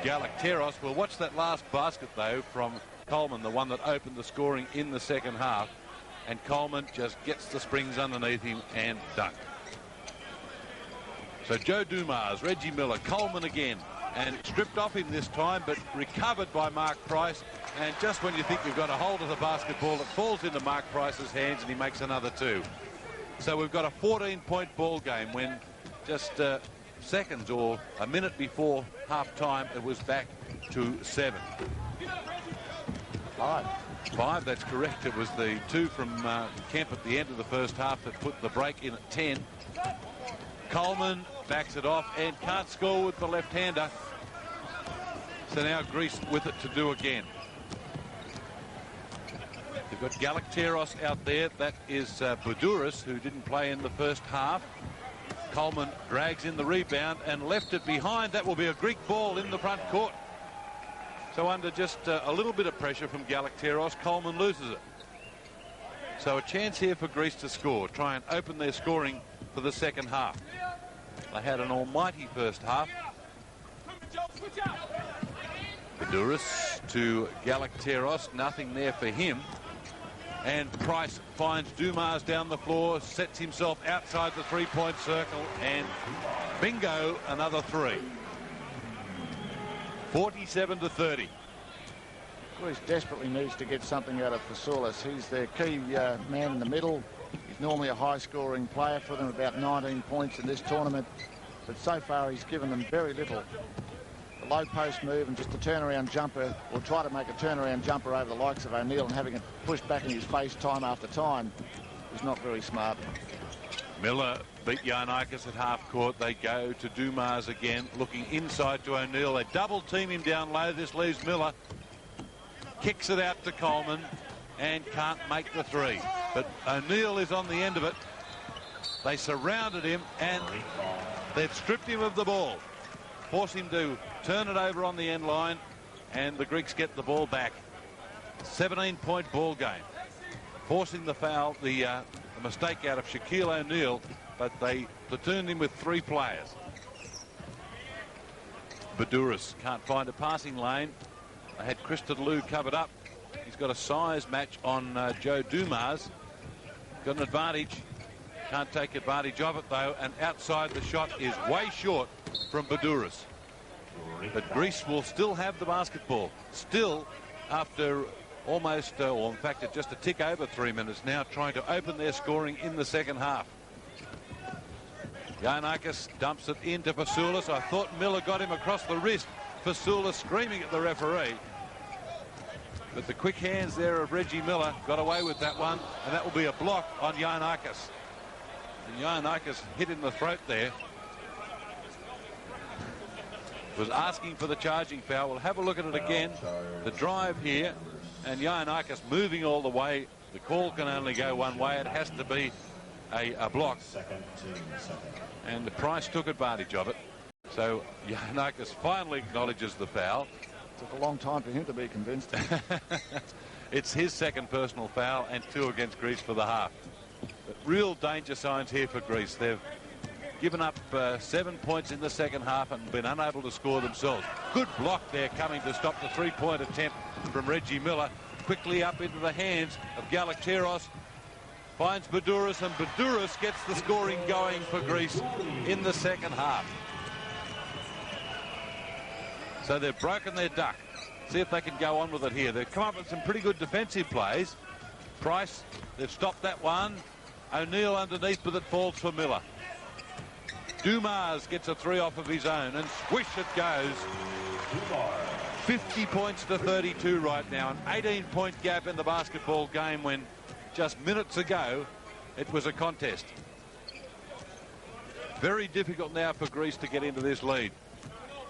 Galacteros. We'll watch that last basket, though, from Coleman, the one that opened the scoring in the second half. And Coleman just gets the springs underneath him and dunked. So Joe Dumas, Reggie Miller, Coleman again. And stripped off him this time, but recovered by Mark Price. And just when you think you've got a hold of the basketball, it falls into Mark Price's hands and he makes another 2. So we've got a 14-point ball game when just seconds or a minute before half-time, it was back to 7. 5, that's correct. It was the 2 from Kemp at the end of the first half that put the break in at 10. Coleman backs it off and can't score with the left-hander. So now Greece with it to do again. They've got Galacteros out there. That is Boudouris, who didn't play in the first half. Coleman drags in the rebound and left it behind. That will be a Greek ball in the front court. So under just a little bit of pressure from Galacteros, Coleman loses it. So a chance here for Greece to score, try and open their scoring for the second half. They had an almighty first half. Bedouris to Galacteros, nothing there for him. And Price finds Dumas down the floor, sets himself outside the three-point circle, and bingo, another three. 47-30. Greece desperately needs to get something out of Fasoulis. He's their key man in the middle. He's normally a high-scoring player for them, about 19 points in this tournament. But so far he's given them very little. The low post move and just a turnaround jumper, or try to make a turnaround jumper over the likes of O'Neill and having it pushed back in his face time after time is not very smart. Miller beat Giannakis at half court. They go to Dumas again, looking inside to O'Neill. They double team him down low. This leaves Miller. Kicks it out to Coleman and can't make the three. But O'Neill is on the end of it. They surrounded him and they've stripped him of the ball. Force him to turn it over on the end line, and the Greeks get the ball back. 17-point ball game. Forcing the foul, the mistake out of Shaquille O'Neal, but they platooned him with three players. Bedouris can't find a passing lane. They had Christopher Lou covered up. He's got a size match on Joe Dumas. Got an advantage. Can't take advantage of it, though, and outside the shot is way short from Bedouris. But Greece will still have the basketball. Still, after almost, or in fact, just a tick over 3 minutes now, trying to open their scoring in the second half. Giannakis dumps it into Fasoulis. I thought Miller got him across the wrist. Fasoulis screaming at the referee. But the quick hands there of Reggie Miller got away with that one, and that will be a block on Giannakis. And Giannakis hit in the throat there. Was asking for the charging foul. We'll have a look at it again. The drive here, and Giannakis moving all the way. The call can only go one way. It has to be a block. And the Price took advantage of it. So Giannakis finally acknowledges the foul. Took a long time for him to be convinced. It's his second personal foul and 2 against Greece for the half. But real danger signs here for Greece. They've given up 7 points in the second half and been unable to score themselves. Good block there coming to stop the three-point attempt from Reggie Miller. Quickly up into the hands of Galacteros. Finds Bedouris, and Bedouris gets the scoring going for Greece in the second half. So they've broken their duck. See if they can go on with it here. They've come up with some pretty good defensive plays. Price, they've stopped that one. O'Neill underneath, but it falls for Miller. Dumas gets a three off of his own, and swish it goes. 50 points to 32 right now. An 18-point gap in the basketball game when just minutes ago it was a contest. Very difficult now for Greece to get into this lead.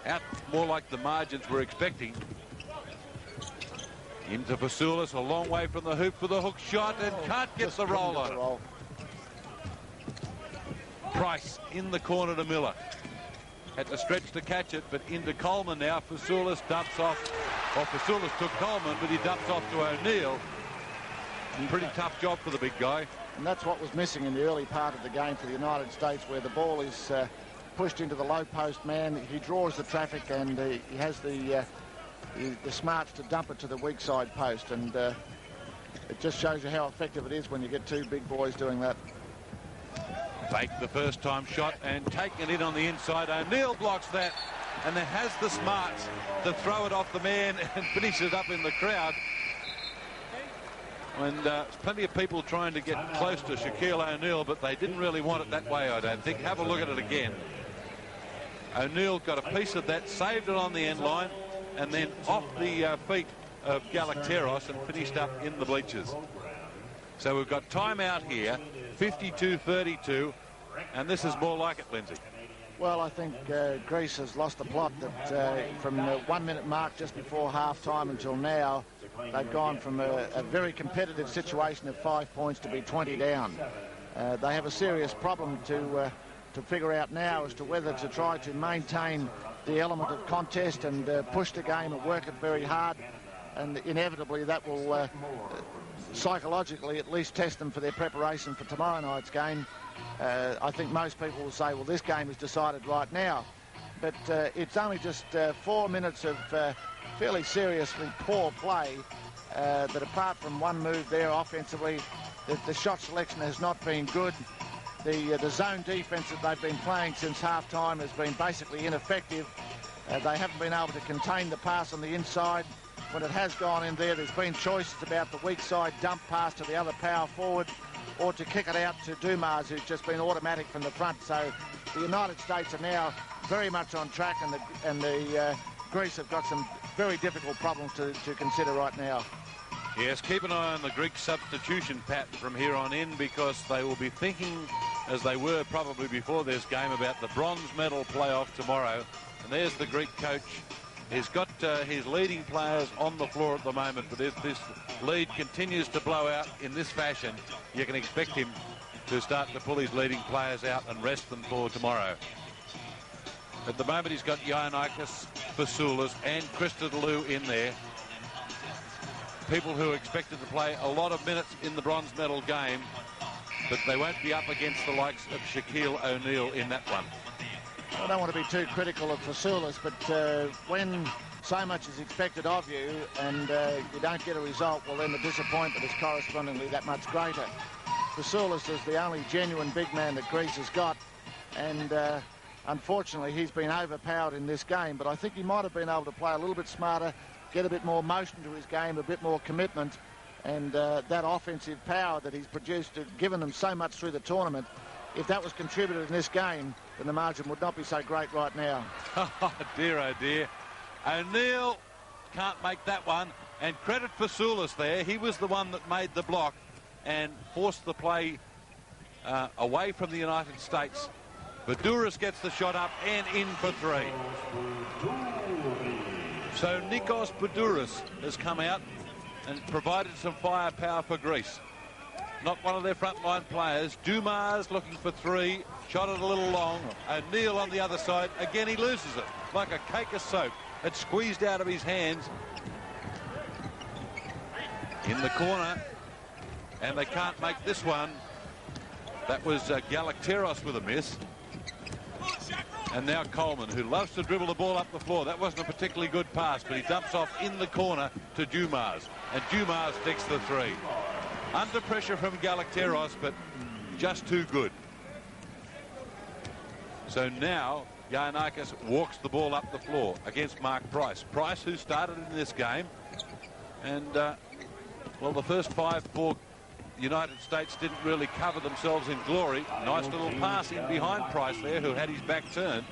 Out more like the margins we're expecting. Into Fasoulis, a long way from the hoop for the hook shot, and can't get the roll on it. Price in the corner to Miller. Had to stretch to catch it, but into Coleman now. Fasoulis dumps off. Well, Fasoulis took Coleman, but he dumps off to O'Neill. Pretty tough job for the big guy. And that's what was missing in the early part of the game for the United States, where the ball is pushed into the low post man. He draws the traffic, and he has the smarts to dump it to the weak side post. And it just shows you how effective it is when you get two big boys doing that. Fake the first time shot and taking it in on the inside. O'Neill blocks that, and then has the smarts to throw it off the man and finish it up in the crowd. And there's plenty of people trying to get close to Shaquille O'Neal, but they didn't really want it that way, I don't think. Have a look at it again. O'Neill got a piece of that, saved it on the end line, and then off the feet of Galacteros and finished up in the bleachers. So we've got timeout here, 52-32, and this is more like it, Lindsay. Well, I think Greece has lost the plot. That from the 1 minute mark just before half-time until now, they've gone from a very competitive situation of 5 points to be 20 down. They have a serious problem to figure out now as to whether to try to maintain the element of contest and push the game and work it very hard. And inevitably that will psychologically at least test them for their preparation for tomorrow night's game. I think most people will say, well, this game is decided right now. But it's only just 4 minutes of fairly seriously poor play that apart from one move there offensively, the shot selection has not been good. The zone defence that they've been playing since half-time has been basically ineffective. They haven't been able to contain the pass on the inside. When it has gone in there, there's been choices about the weak side dump pass to the other power forward or to kick it out to Dumas, who's just been automatic from the front. So the United States are now very much on track, and the Greece have got some very difficult problems to consider right now. Yes, keep an eye on the Greek substitution pattern from here on in, because they will be thinking, as they were probably before this game, about the bronze medal playoff tomorrow. And there's the Greek coach. He's got his leading players on the floor at the moment, but if this lead continues to blow out in this fashion, you can expect him to start to pull his leading players out and rest them for tomorrow. At the moment, he's got Giannakis, Fasoulas and Christodoulou in there. People who are expected to play a lot of minutes in the bronze medal game, but they won't be up against the likes of Shaquille O'Neal in that one. I don't want to be too critical of Fasoulas, but when so much is expected of you and you don't get a result, well, then the disappointment is correspondingly that much greater. Fasoulas is the only genuine big man that Greece has got, and unfortunately he's been overpowered in this game, but I think he might have been able to play a little bit smarter, get a bit more motion to his game, a bit more commitment, and that offensive power that he's produced, given them so much through the tournament. If that was contributed in this game, then the margin would not be so great right now. Oh dear, oh dear. O'Neal can't make that one, and credit for Fasoulas there. He was the one that made the block and forced the play away from the United States. Badouris gets the shot up and in for three. So Nikos Badouris has come out and provided some firepower for Greece. Not one of their frontline players. Dumas looking for three, shot it a little long. O'Neal on the other side. Again, he loses it like a cake of soap. It's squeezed out of his hands. In the corner, and they can't make this one. That was Galacteros with a miss. And now Coleman, who loves to dribble the ball up the floor. That wasn't a particularly good pass, but he dumps off in the corner to Dumas. And Dumas takes the three. Under pressure from Galacteros, but just too good. So now Giannakis walks the ball up the floor against Mark Price. Price, who started in this game. And, well, the first five for the United States didn't really cover themselves in glory. Nice little pass in behind Price there, who had his back turned.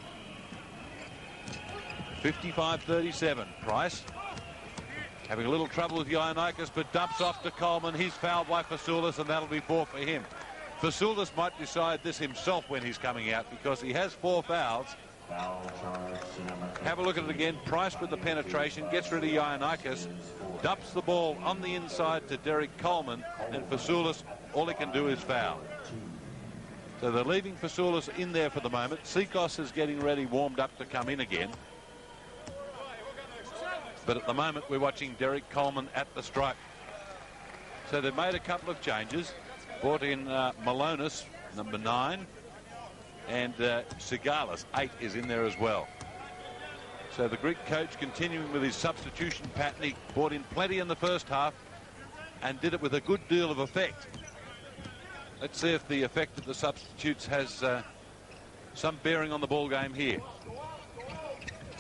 55-37. Price having a little trouble with Giannakis, but dumps off to Coleman. He's fouled by Fasoulas, and that'll be 4 for him. Fasoulas might decide this himself when he's coming out, because he has 4 fouls. Have a look at it again. Price with the penetration, gets rid of Giannakis, dumps the ball on the inside to Derek Coleman, and Fasoulas, all he can do is foul. So they're leaving Fasoulas in there for the moment. Sikos is getting ready, warmed up to come in again. But at the moment, we're watching Derek Coleman at the stripe. So they've made a couple of changes. Brought in Malonis, number 9, and Sigalis, 8, is in there as well. So the Greek coach continuing with his substitution pattern. He brought in plenty in the first half and did it with a good deal of effect. Let's see if the effect of the substitutes has some bearing on the ball game here.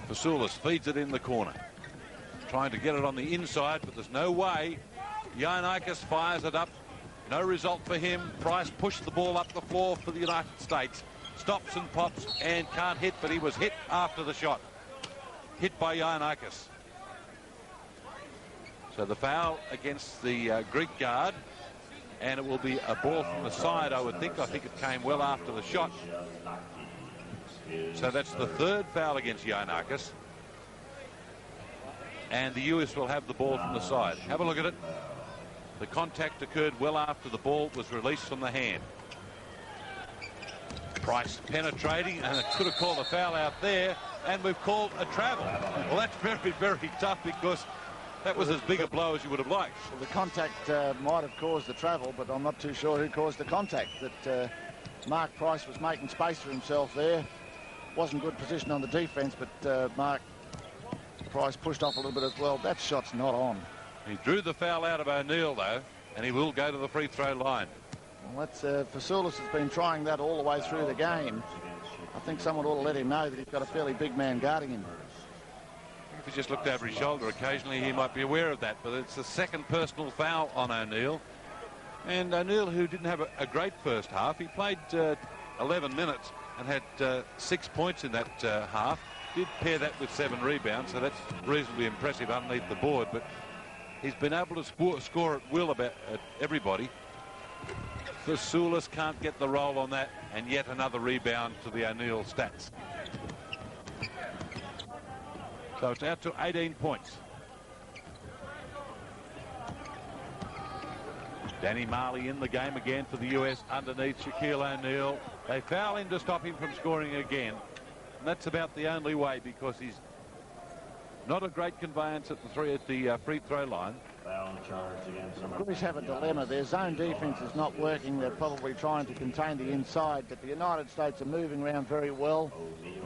Fasoulas feeds it in the corner, trying to get it on the inside, but there's no way. Giannakis fires it up. No result for him. Price pushed the ball up the floor for the United States. Stops and pops and can't hit, but he was hit after the shot. Hit by Giannakis. So the foul against the Greek guard, and it will be a ball from the side, I would think. I think it came well after the shot. So that's the 3rd foul against Giannakis. And the US will have the ball from the side. Have a look at it. The contact occurred well after the ball was released from the hand. Price penetrating, and it could have called a foul out there, and we've called a travel. Well, that's very, very tough, because That was as big a blow as you would have liked. Well, the contact might have caused the travel, but I'm not too sure who caused the contact. That Mark Price was making space for himself there. Wasn't good position on the defence, but Mark Price pushed off a little bit as well. That shot's not on. He drew the foul out of O'Neill, though, and he will go to the free throw line. Well, that's Fasoulis has been trying that all the way through the game. I think someone ought to let him know that he's got a fairly big man guarding him. If he just looked over his shoulder occasionally, he might be aware of that. But it's the second personal foul on O'Neill. And O'Neill, who didn't have a great first half, he played 11 minutes and had 6 points in that half. Did pair that with 7 rebounds, so that's reasonably impressive underneath the board. But he's been able to score at will at everybody. Fasoulis can't get the roll on that, and yet another rebound to the O'Neill stats. So it's out to 18 points. Danny Marley in the game again for the US underneath Shaquille O'Neal. They foul him to stop him from scoring again. And that's about the only way, because he's not a great conveyance at the free throw line. Greece have a dilemma. Their zone defence is not working. They're probably trying to contain the inside, but the United States are moving around very well.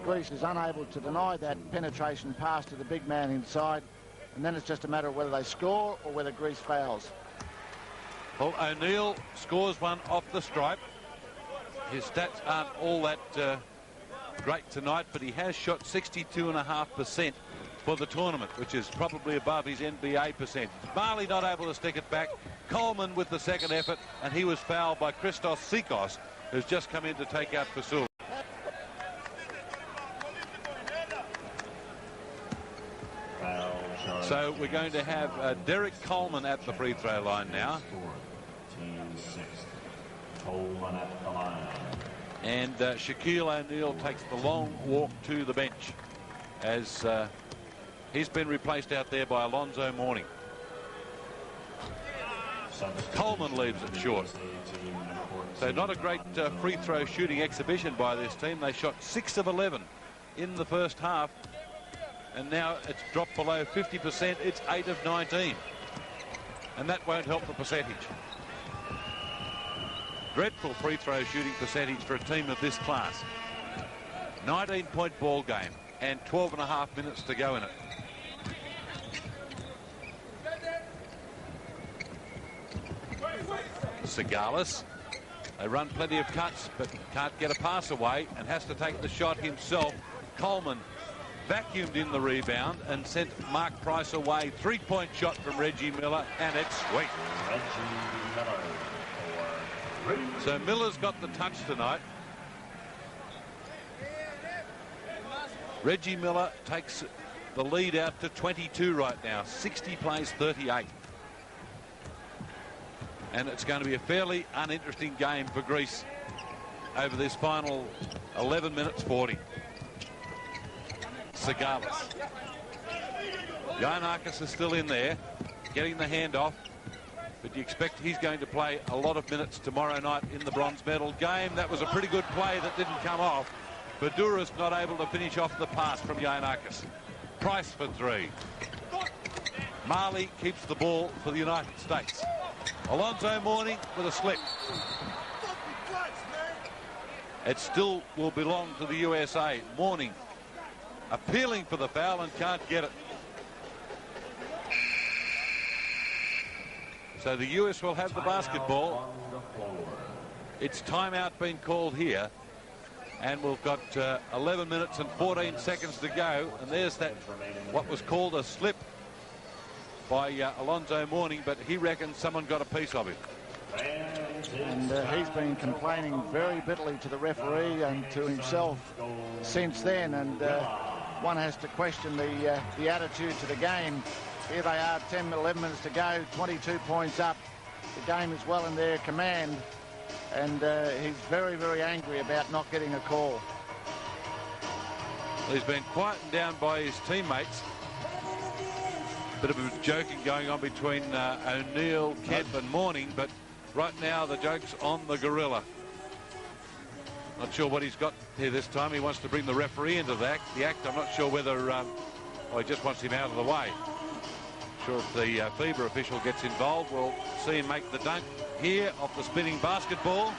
Greece is unable to deny that penetration pass to the big man inside, and then it's just a matter of whether they score or whether Greece fouls. Well, O'Neill scores one off the stripe. His stats aren't all that great tonight, but he has shot 62.5% for the tournament, which is probably above his NBA percentage. Marley not able to stick it back. Coleman with the second effort, and he was fouled by Christos Sikos, who's just come in to take out Fasoulis. So we're going to have Derek Coleman at the free throw line now. And Shaquille O'Neal takes the long walk to the bench as he's been replaced out there by Alonzo Mourning. Coleman leaves it short. So not a great free throw shooting exhibition by this team. They shot 6 of 11 in the first half, and now it's dropped below 50%. It's 8 of 19, and that won't help the percentage. Dreadful free throw shooting percentage for a team of this class. 19-point ball game and 12.5 minutes to go in it. Sigalis. They run plenty of cuts, but can't get a pass away and has to take the shot himself. Coleman vacuumed in the rebound and sent Mark Price away. 3-point shot from Reggie Miller, and it's sweet. So Miller's got the touch tonight. Reggie Miller takes the lead out to 22 right now. 60 plays 38. And it's going to be a fairly uninteresting game for Greece over this final 11 minutes 40. Sigalis. Giannakis is still in there, getting the handoff. But you expect he's going to play a lot of minutes tomorrow night in the bronze medal game. That was a pretty good play that didn't come off. Badouris not able to finish off the pass from Giannakis. Price for 3. Marley keeps the ball for the United States. Alonzo Mourning with a slip. It still will belong to the USA. Mourning appealing for the foul and can't get it. So the US will have the basketball. It's timeout being called here. And we've got 11 minutes and 14 seconds to go. And there's that, what was called a slip by Alonzo Mourning, but he reckons someone got a piece of him. And he's been complaining very bitterly to the referee and to himself since then. And one has to question the attitude to the game. Here they are, 10, 11 minutes to go, 22 points up. The game is well in their command, and he's very, very angry about not getting a call. Well, he's been quietened down by his teammates. Bit of a joking going on between O'Neill, Kemp and Mourning, but right now the joke's on the gorilla. Not sure what he's got here this time. He wants to bring the referee into the act. I'm not sure whether he just wants him out of the way. sure if the FIBA official gets involved. We'll see him make the dunk here off the spinning basketball.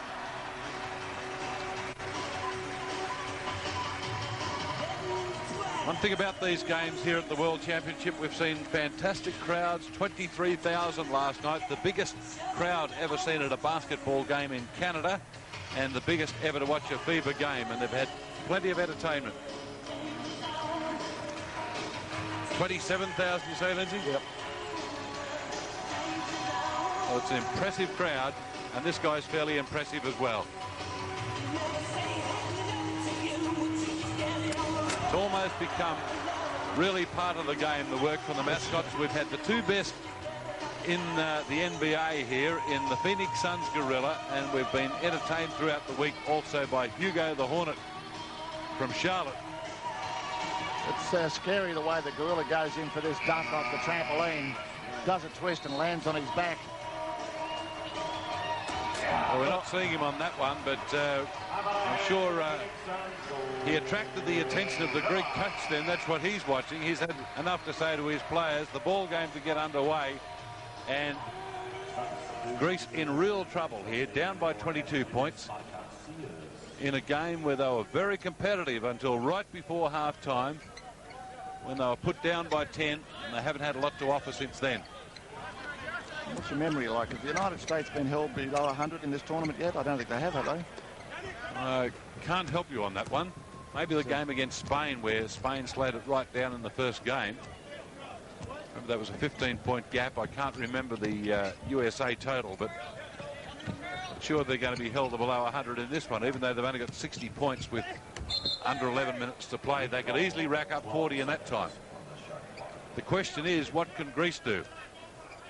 One thing about these games here at the World Championship, we've seen fantastic crowds, 23,000 last night, the biggest crowd ever seen at a basketball game in Canada, and the biggest ever to watch a FIBA game, and they've had plenty of entertainment. 27,000, you say, Lindsay? Yep. Well, it's an impressive crowd, and this guy's fairly impressive as well. It's almost become really part of the game, the work from the mascots. We've had the two best in the NBA here in the Phoenix Suns Gorilla, and we've been entertained throughout the week also by Hugo the Hornet from Charlotte. It's scary the way the Gorilla goes in for this dunk off the trampoline, does a twist and lands on his back. Well, we're not seeing him on that one, but I'm sure he attracted the attention of the Greek coach then. That's what he's watching. He's had enough to say to his players. The ball game to get underway, and Greece in real trouble here, down by 22 points in a game where they were very competitive until right before half-time, when they were put down by 10, and they haven't had a lot to offer since then. What's your memory like? Has the United States been held below 100 in this tournament yet? I don't think they have they? I can't help you on that one. Maybe the game against Spain, where Spain slowed it right down in the first game. Remember, that was a 15-point gap. I can't remember the USA total, but I'm sure they're going to be held below 100 in this one, even though they've only got 60 points with under 11 minutes to play. They could easily rack up 40 in that time. The question is, what can Greece do?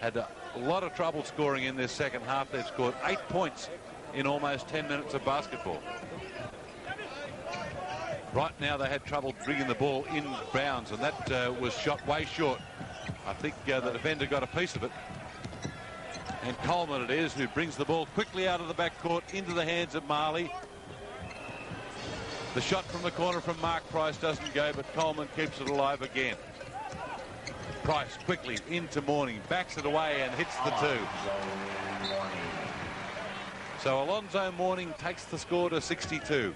Had a lot of trouble scoring in this second half. They've scored 8 points in almost 10 minutes of basketball. Right now they had trouble bringing the ball in bounds, and that was shot way short. I think the defender got a piece of it. And Coleman it is who brings the ball quickly out of the backcourt into the hands of Marley. The shot from the corner from Mark Price doesn't go, but Coleman keeps it alive again. Price quickly into Mourning, backs it away and hits the two. So Alonzo Mourning takes the score to 62.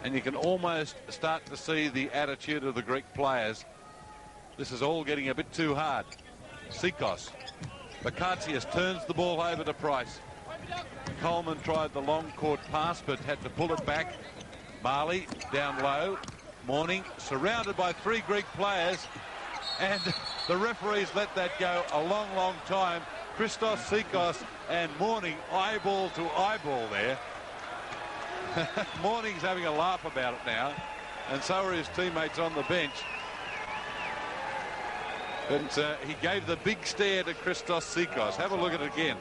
And you can almost start to see the attitude of the Greek players. This is all getting a bit too hard. Sikos. Bakatsias turns the ball over to Price. Coleman tried the long court pass but had to pull it back. Marley down low. Mourning surrounded by three Greek players, and the referees let that go a long, long time. Christos Sikos and Mourning eyeball to eyeball there. Mourning's having a laugh about it now, and so are his teammates on the bench. But he gave the big stare to Christos Sikos. Have a look at it again.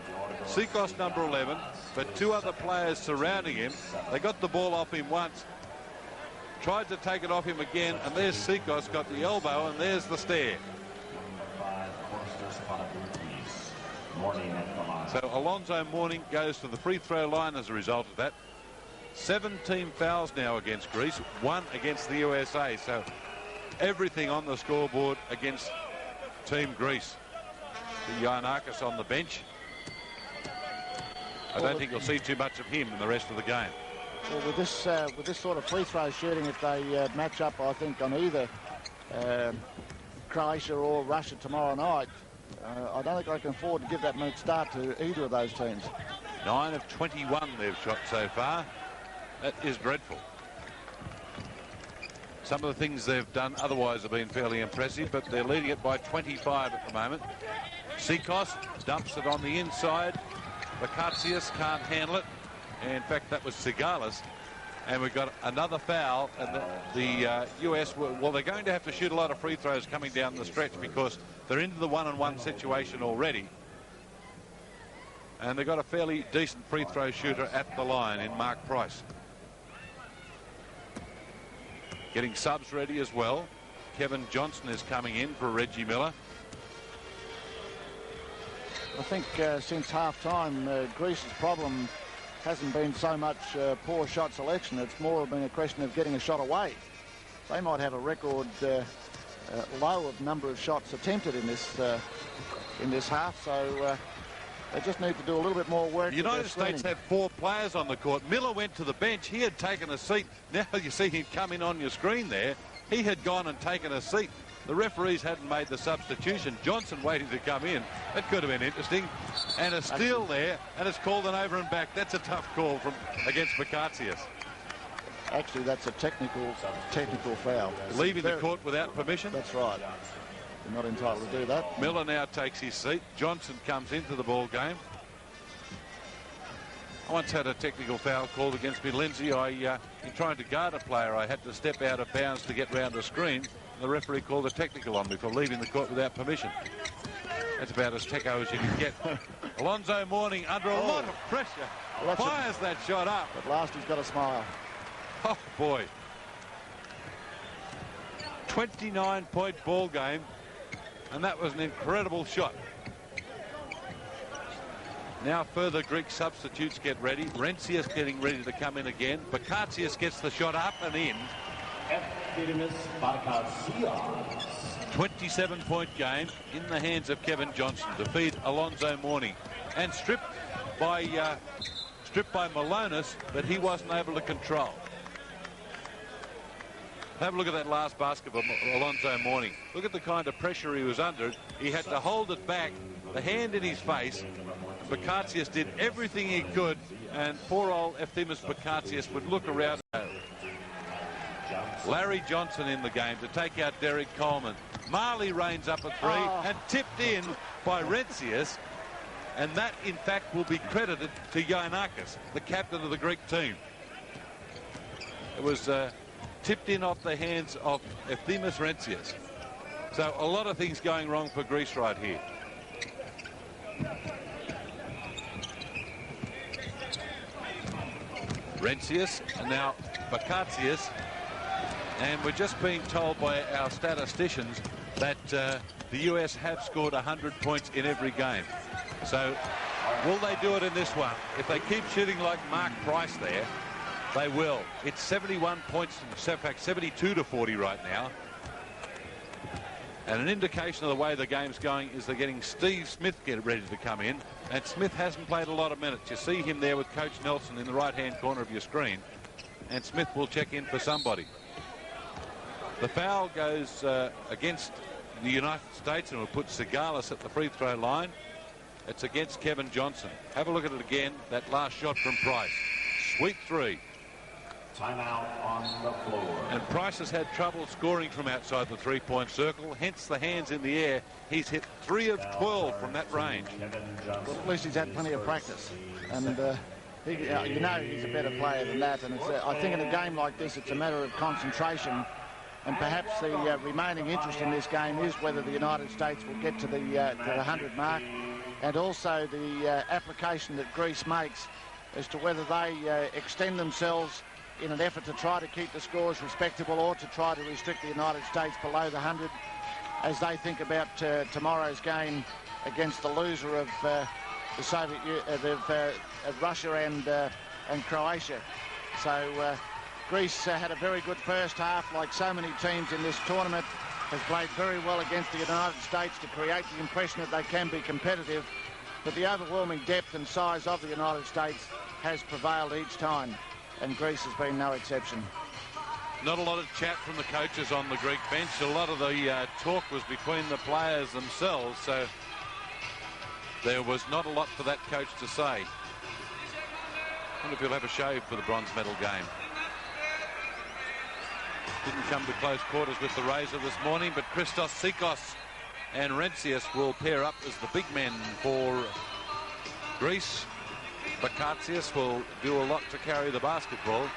Sikos number 11, but two other players surrounding him. They got the ball off him once, tried to take it off him again, and there's Sikos got the elbow, and there's the stare. So Alonzo Mourning goes to the free throw line as a result of that. 17 fouls now against Greece, 1 against the USA. So everything on the scoreboard against Team Greece. The Giannakis on the bench. I don't think you'll see too much of him in the rest of the game. Well, with this sort of free throw shooting, if they match up, I think, on either Croatia or Russia tomorrow night, I don't think I can afford to give that much start to either of those teams. 9 of 21 they've shot so far. That is dreadful. Some of the things they've done otherwise have been fairly impressive, but they're leading it by 25 at the moment. Sikos dumps it on the inside. Bakatsias can't handle it. In fact, that was Sigalis. And we've got another foul. And the US, well, they're going to have to shoot a lot of free throws coming down the stretch because they're into the one-on-one situation already. And they've got a fairly decent free throw shooter at the line in Mark Price. Getting subs ready as well. Kevin Johnson is coming in for Reggie Miller. I think since half-time, Greece's problem hasn't been so much poor shot selection. It's more been a question of getting a shot away. They might have a record low of number of shots attempted in this half, so they just need to do a little bit more work. The United States had 4 players on the court. Miller went to the bench. He had taken a seat. Now you see him come in on your screen there. He had gone and taken a seat. The referees hadn't made the substitution. Johnson waiting to come in. That could have been interesting. And a steal there, and it's called an over and back. That's a tough call against Bakatsias. Actually, that's a technical foul. Leaving the court without permission. That's right. You're not entitled to do that. Miller now takes his seat. Johnson comes into the ball game. I once had a technical foul called against me, Lindsay. In trying to guard a player, I had to step out of bounds to get round the screen. The referee called a technical on me for leaving the court without permission. That's about as techo as you can get. Alonzo Mourning under a lot of pressure. Well, fires that shot up. At last he's got a smile. Oh, boy. 29-point ball game. And that was an incredible shot. Now further Greek substitutes get ready. Rencius getting ready to come in again. Bakatsias gets the shot up and in. 27-point game in the hands of Kevin Johnson to feed Alonzo Mourning. And stripped by Malonis, but he wasn't able to control. Have a look at that last basket of Alonzo Mourning. Look at the kind of pressure he was under. He had to hold it back, the hand in his face. Bakatsias did everything he could, and poor old Efthimis Bakatsias would look around. Larry Johnson in the game to take out Derek Coleman. Marley reigns up at 3 and tipped in by Rencius, and that in fact will be credited to Giannakis, the captain of the Greek team. It was tipped in off the hands of Efthimis Rencius. So a lot of things going wrong for Greece right here. Rencius and now Bakatsias. And we're just being told by our statisticians that the US have scored 100 points in every game. So will they do it in this one? If they keep shooting like Mark Price there, they will. It's 71 points, in fact 72 to 40 right now. And an indication of the way the game's going is they're getting Steve Smith ready to come in. And Smith hasn't played a lot of minutes. You see him there with Coach Nelson in the right-hand corner of your screen. And Smith will check in for somebody. The foul goes against the United States and will put Sigalis at the free throw line. It's against Kevin Johnson. Have a look at it again. That last shot from Price. Sweet 3. Timeout on the floor. And Price has had trouble scoring from outside the three-point circle, hence the hands in the air. He's hit 3 of 12 from that range. Well, at least he's had plenty of practice. And you know he's a better player than that. And it's, I think in a game like this, it's a matter of concentration. And perhaps the remaining interest in this game is whether the United States will get to the 100 mark, and also the application that Greece makes as to whether they extend themselves in an effort to try to keep the scores respectable or to try to restrict the United States below the 100 as they think about tomorrow's game against the loser of the Soviet of Russia and Croatia. So Greece had a very good first half, like so many teams in this tournament, has played very well against the United States to create the impression that they can be competitive, but the overwhelming depth and size of the United States has prevailed each time, and Greece has been no exception. Not a lot of chat from the coaches on the Greek bench. A lot of the talk was between the players themselves, so there was not a lot for that coach to say. I wonder if he'll have a shave for the bronze medal game. Didn't come to close quarters with the Razor this morning, but Christos Sikos and Rencius will pair up as the big men for Greece. Bakatsias will do a lot to carry the basketball.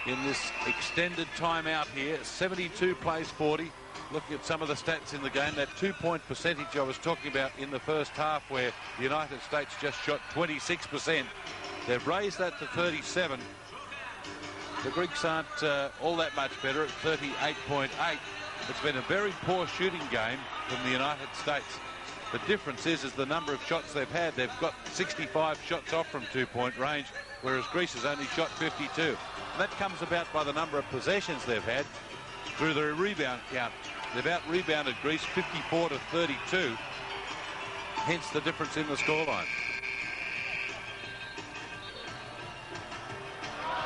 In this extended timeout here, 72 plays 40. Looking at some of the stats in the game, that 2-point percentage I was talking about in the first half where the United States just shot 26%. They've raised that to 37. The Greeks aren't all that much better at 38.8. It's been a very poor shooting game from the United States. The difference is the number of shots they've had. They've got 65 shots off from two-point range, whereas Greece has only shot 52. And that comes about by the number of possessions they've had through their rebound count. They've out-rebounded Greece 54 to 32, hence the difference in the scoreline.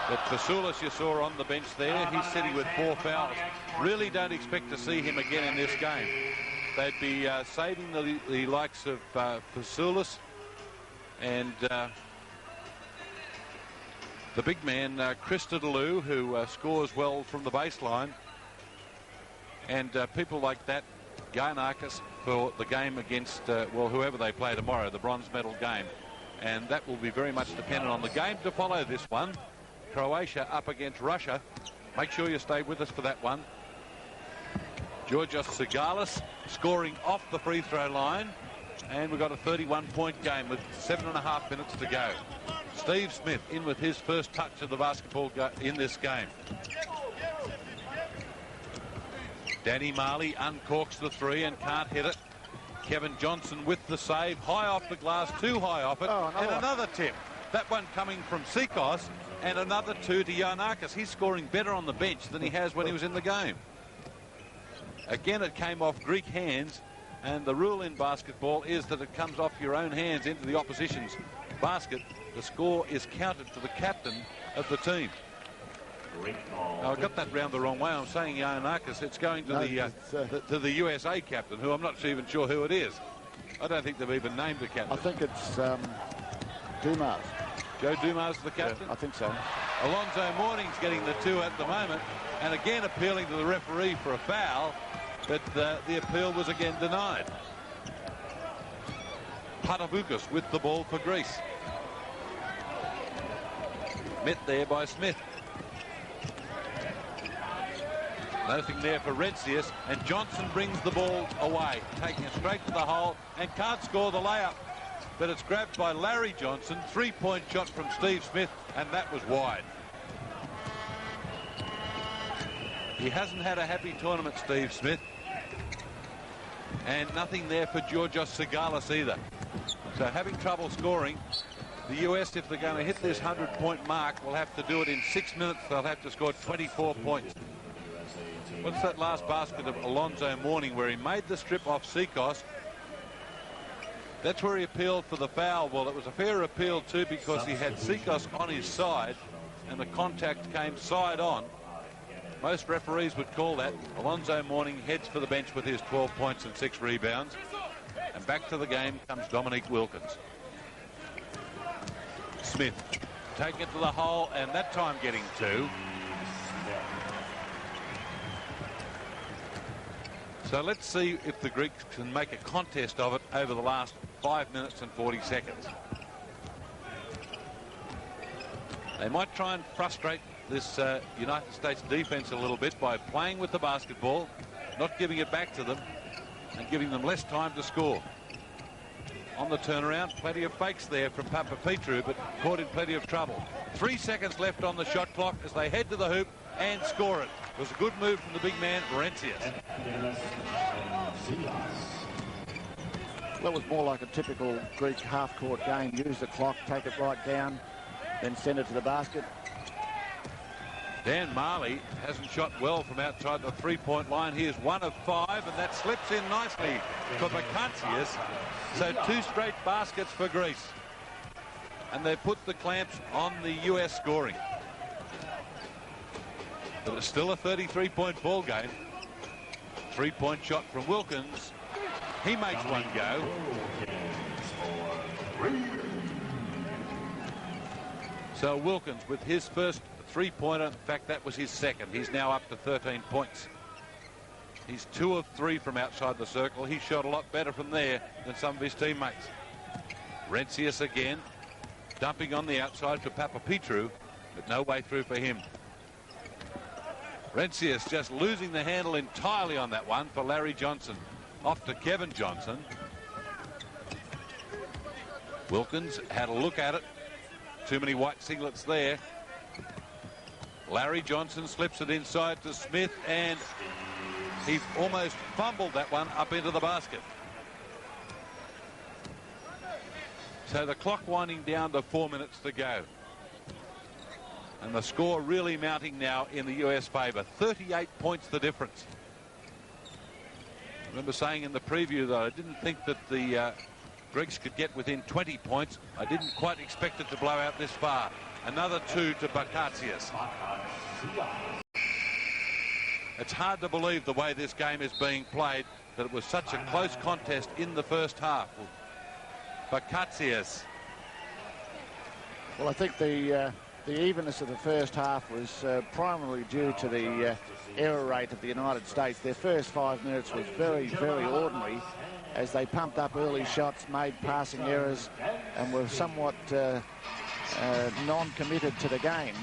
But Fasoulis, you saw on the bench there, he's sitting with 4 fouls. Really don't expect to see him again in this game. They'd be saving the likes of Fasoulis and the big man, Christodoulou, who scores well from the baseline. And people like that, Giannakis, for the game against, well, whoever they play tomorrow, the bronze medal game. And that will be very much dependent on the game to follow this one. Croatia up against Russia. Make sure you stay with us for that one. Georgios Sigalis scoring off the free throw line. And we've got a 31-point game with 7.5 minutes to go. Steve Smith in with his first touch of the basketball in this game. Danny Marley uncorks the three and can't hit it. Kevin Johnson with the save. High off the glass, too high off it. And another tip. That one coming from Sikos. And another two to Giannakis. He's scoring better on the bench than he has when he was in the game. Again, it came off Greek hands. And the rule in basketball is that it comes off your own hands into the opposition's basket. The score is counted for the captain of the team. Now, I got that round the wrong way. I'm saying Giannakis. It's going to the USA captain, who I'm not even sure who it is. I don't think they've even named the captain. I think it's Dumas. Joe Dumas the captain? Yeah, I think so. Alonzo Mourning's getting the two at the moment, and again appealing to the referee for a foul, but the appeal was again denied. Patavoukas with the ball for Greece. Met there by Smith. Nothing there for Rencius, and Johnson brings the ball away, taking it straight to the hole, and can't score the layup. But it's grabbed by Larry Johnson. 3-point shot from Steve Smith, and that was wide. He hasn't had a happy tournament, Steve Smith. And nothing there for Georgios Sigalis either. So having trouble scoring. The US, if they're going to hit this 100-point mark, will have to do it in 6 minutes. They'll have to score 24 points. What's that last basket of Alonzo Mourning where he made the strip off Sikos? That's where he appealed for the foul. Well, it was a fair appeal too because he had Sikos on his side and the contact came side on. Most referees would call that. Alonzo Mourning heads for the bench with his 12 points and 6 rebounds. And back to the game comes Dominique Wilkins. Smith taking it to the hole, and that time getting 2. So let's see if the Greeks can make a contest of it over the last 5 minutes and 40 seconds. They might try and frustrate this United States defense a little bit by playing with the basketball, not giving it back to them, and giving them less time to score. On the turnaround, plenty of fakes there from Papapetrou, but caught in plenty of trouble. 3 seconds left on the shot clock as they head to the hoop and score it. It was a good move from the big man, Rencius. That was more like a typical Greek half-court game. Use the clock, take it right down, then send it to the basket. Dan Marley hasn't shot well from outside the three-point line. He is 1 of 5, and that slips in nicely for Vacantius. So 2 straight baskets for Greece. And they put the clamps on the US scoring. But it's still a 33-point ball game. 3-point shot from Wilkins. He makes one go. So Wilkins with his first 3-pointer. In fact, that was his second. He's now up to 13 points. He's 2 of 3 from outside the circle. He shot a lot better from there than some of his teammates. Rencius again, dumping on the outside for Papapetrou, but no way through for him. Rencius just losing the handle entirely on that one for Larry Johnson. Off to Kevin Johnson. Wilkins had a look at it. Too many white singlets there. Larry Johnson slips it inside to Smith, and he almost fumbled that one up into the basket. So the clock winding down to 4 minutes to go. And the score really mounting now in the US favour. 38 points the difference. I remember saying in the preview that I didn't think that the Greeks could get within 20 points. I didn't quite expect it to blow out this far. Another 2 to Bakatsias. It's hard to believe the way this game is being played, that it was such a close contest in the first half. Bakatsias. Well, I think the evenness of the first half was primarily due to the error rate of the United States. Their first 5 minutes was very, very ordinary as they pumped up early shots, made passing errors, and were somewhat non-committed to the game.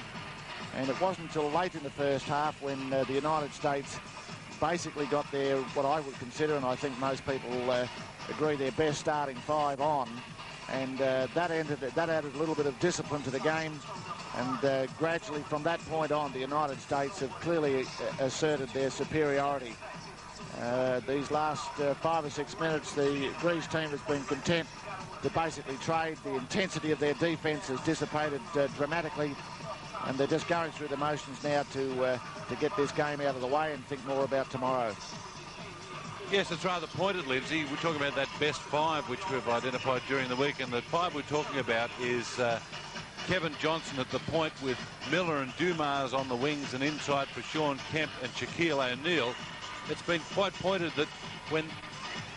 And it wasn't until late in the first half when the United States basically got their, what I would consider, and I think most people agree, their best starting 5 on. And that added a little bit of discipline to the game. And gradually from that point on, the United States have clearly asserted their superiority. These last 5 or 6 minutes, the Greece team has been content to basically trade. The intensity of their defence has dissipated dramatically, and they're just going through the motions now to get this game out of the way and think more about tomorrow. Yes, it's rather pointed, Lindsay. We're talking about that best 5 which we've identified during the week, and the 5 we're talking about is Kevin Johnson at the point with Miller and Dumas on the wings, and inside for Sean Kemp and Shaquille O'Neal. It's been quite pointed that when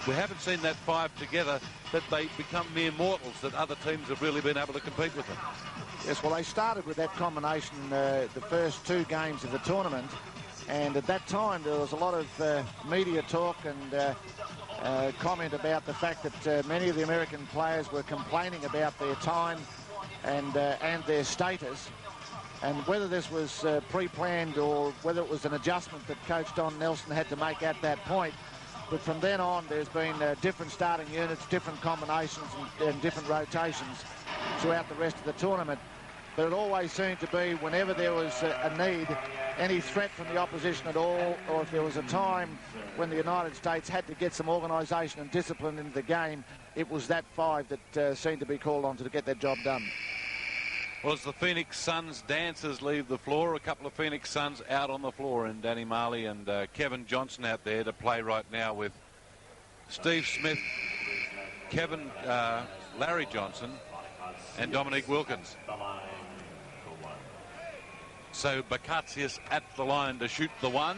we haven't seen that 5 together, that they become mere mortals, that other teams have really been able to compete with them. Yes, well, they started with that combination the first 2 games of the tournament, and at that time there was a lot of media talk and comment about the fact that many of the American players were complaining about their time and their status, and whether this was pre-planned or whether it was an adjustment that Coach Don Nelson had to make at that point. But from then on, there's been different starting units, different combinations and different rotations throughout the rest of the tournament. But it always seemed to be whenever there was a need, any threat from the opposition at all, or if there was a time when the United States had to get some organisation and discipline into the game, it was that 5 that seemed to be called on to get that job done. Well, as the Phoenix Suns dancers leave the floor, a couple of Phoenix Suns out on the floor, and Danny Marley and Kevin Johnson out there to play right now with Steve Smith, Larry Johnson and Dominique Wilkins. So Bakatsias at the line to shoot the 1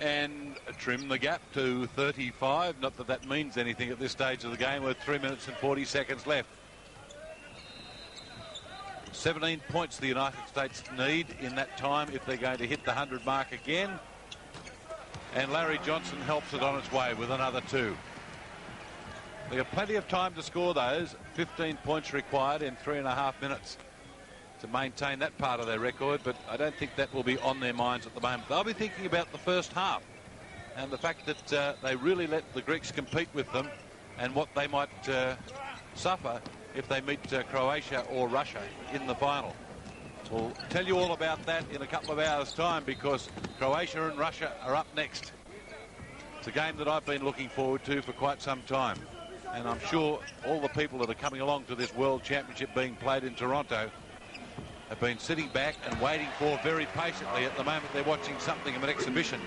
and trim the gap to 35. Not that that means anything at this stage of the game with 3 minutes and 40 seconds left. 17 points the United States need in that time if they're going to hit the 100 mark again. And Larry Johnson helps it on its way with another 2. They have plenty of time to score those. 15 points required in 3.5 minutes to maintain that part of their record, but I don't think that will be on their minds at the moment. They'll be thinking about the first half and the fact that they really let the Greeks compete with them and what they might suffer if they meet Croatia or Russia in the final. We'll tell you all about that in a couple of hours' time, because Croatia and Russia are up next. It's a game that I've been looking forward to for quite some time, and I'm sure all the people that are coming along to this World Championship being played in Toronto have been sitting back and waiting for very patiently. At the moment they're watching something of an exhibition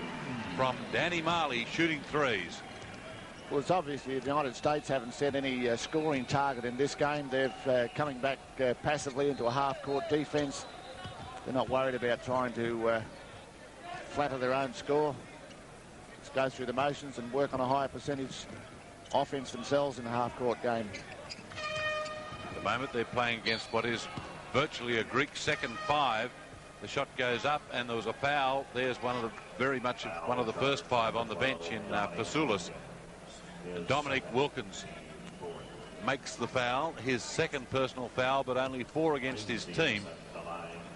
from Danny Marley shooting 3s. Well, it's obviously the United States haven't set any scoring target in this game. They're coming back passively into a half-court defence. They're not worried about trying to flatter their own score. Just go through the motions and work on a higher percentage offence themselves in a half-court game. At the moment they're playing against what is virtually a Greek second 5. The shot goes up and there was a foul. There's one of the first 5 on the bench in Fasoulis. Dominique Wilkins makes the foul, his second personal foul, but only 4 against his team.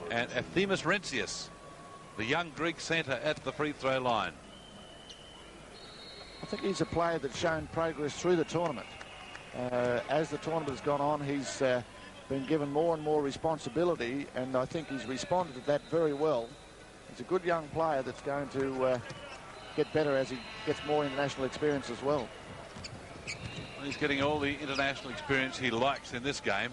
And Efthimis Rentsius, the young Greek centre, at the free throw line. I think he's a player that's shown progress through the tournament. As the tournament has gone on, he's been given more and more responsibility, and I think he's responded to that very well. He's a good young player that's going to get better as he gets more international experience as well. He's getting all the international experience he likes in this game.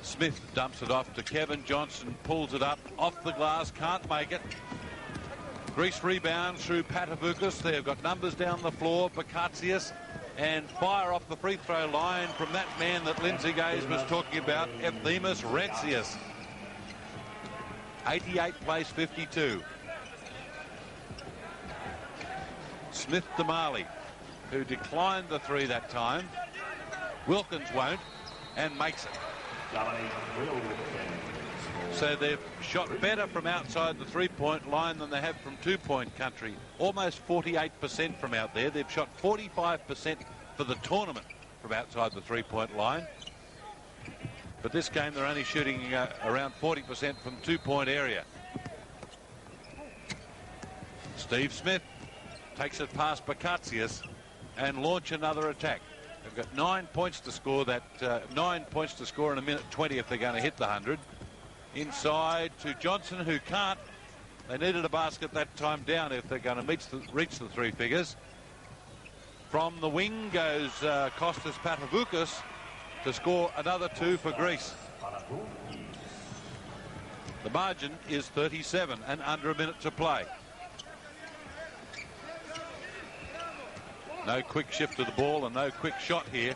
Smith dumps it off to Kevin. Johnson pulls it up off the glass, can't make it. Greece rebound through Patavoukas. They've got numbers down the floor. Bakatsias, and fire off the free throw line from that man that Lindsay Gaze was talking about, Efthimis Retsias. 88 plays 52. Smith to Marley, who declined the three that time. Wilkins won't, and makes it. So they've shot better from outside the three-point line than they have from two-point country. Almost 48% from out there. They've shot 45% for the tournament from outside the three-point line. But this game they're only shooting around 40% from two-point area. Steve Smith takes it past Bakatsias and launch another attack. They've got 9 points to score. 9 points to score in a minute 20 if they're going to hit the 100. Inside to Johnson, who can't. They needed a basket that time down if they're going to reach the three figures. From the wing goes Kostas Patavoukas to score another two for Greece. The margin is 37 and under a minute to play. No quick shift of the ball and no quick shot here.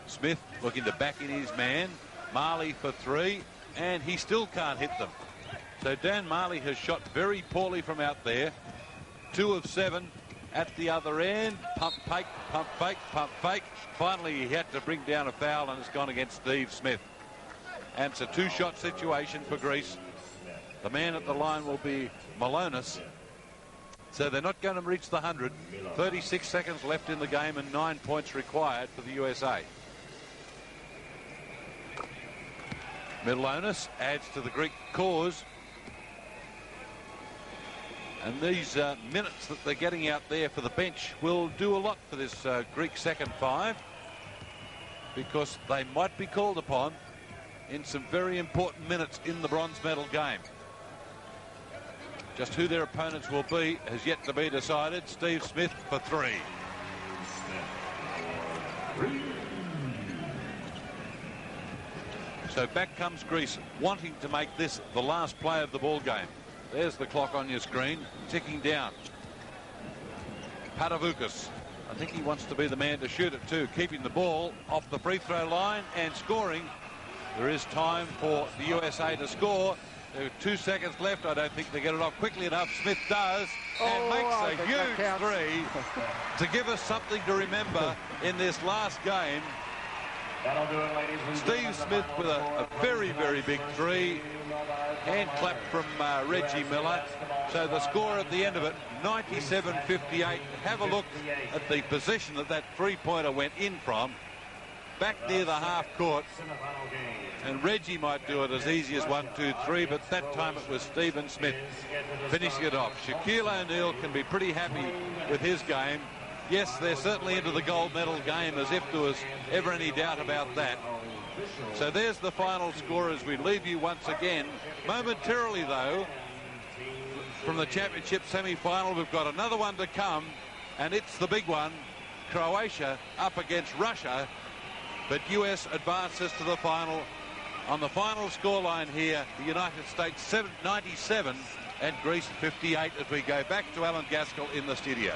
Smith looking to back in his man. Marley for three, and he still can't hit them. So Dan Marley has shot very poorly from out there. 2 of 7 at the other end. Pump fake, pump fake, pump fake. Finally he had to bring down a foul, and it's gone against Steve Smith. And it's a two-shot situation for Greece. The man at the line will be Malonis. So they're not going to reach the 100. 36 seconds left in the game and 9 points required for the USA. Milonis adds to the Greek cause. And these minutes that they're getting out there for the bench will do a lot for this Greek second five, because they might be called upon in some very important minutes in the bronze medal game. Just who their opponents will be has yet to be decided. Steve Smith for three. So back comes Greece, wanting to make this the last play of the ball game. There's the clock on your screen, ticking down. Patavoukas, I think he wants to be the man to shoot it too, keeping the ball off the free throw line and scoring. There is time for the USA to score. There are 2 seconds left. I don't think they get it off quickly enough. Smith does, and makes a huge three to give us something to remember in this last game. That'll do it, ladies and Steve Smith with a very, very big three. Hand clap from Reggie Miller. So the score at the end of it, 97-58. Have a look at the position that three-pointer went in from. Back near the half court. And Reggie might do it as easy as 1, 2, 3, but that time it was Stephen Smith finishing it off. Shaquille O'Neal can be pretty happy with his game. Yes, they're certainly into the gold medal game, as if there was ever any doubt about that. So there's the final score as we leave you once again. Momentarily, though, from the championship semi-final, we've got another one to come, and it's the big one. Croatia up against Russia, but US advances to the final. On the final scoreline here, the United States 97 and Greece 58 as we go back to Alan Gaskell in the studio.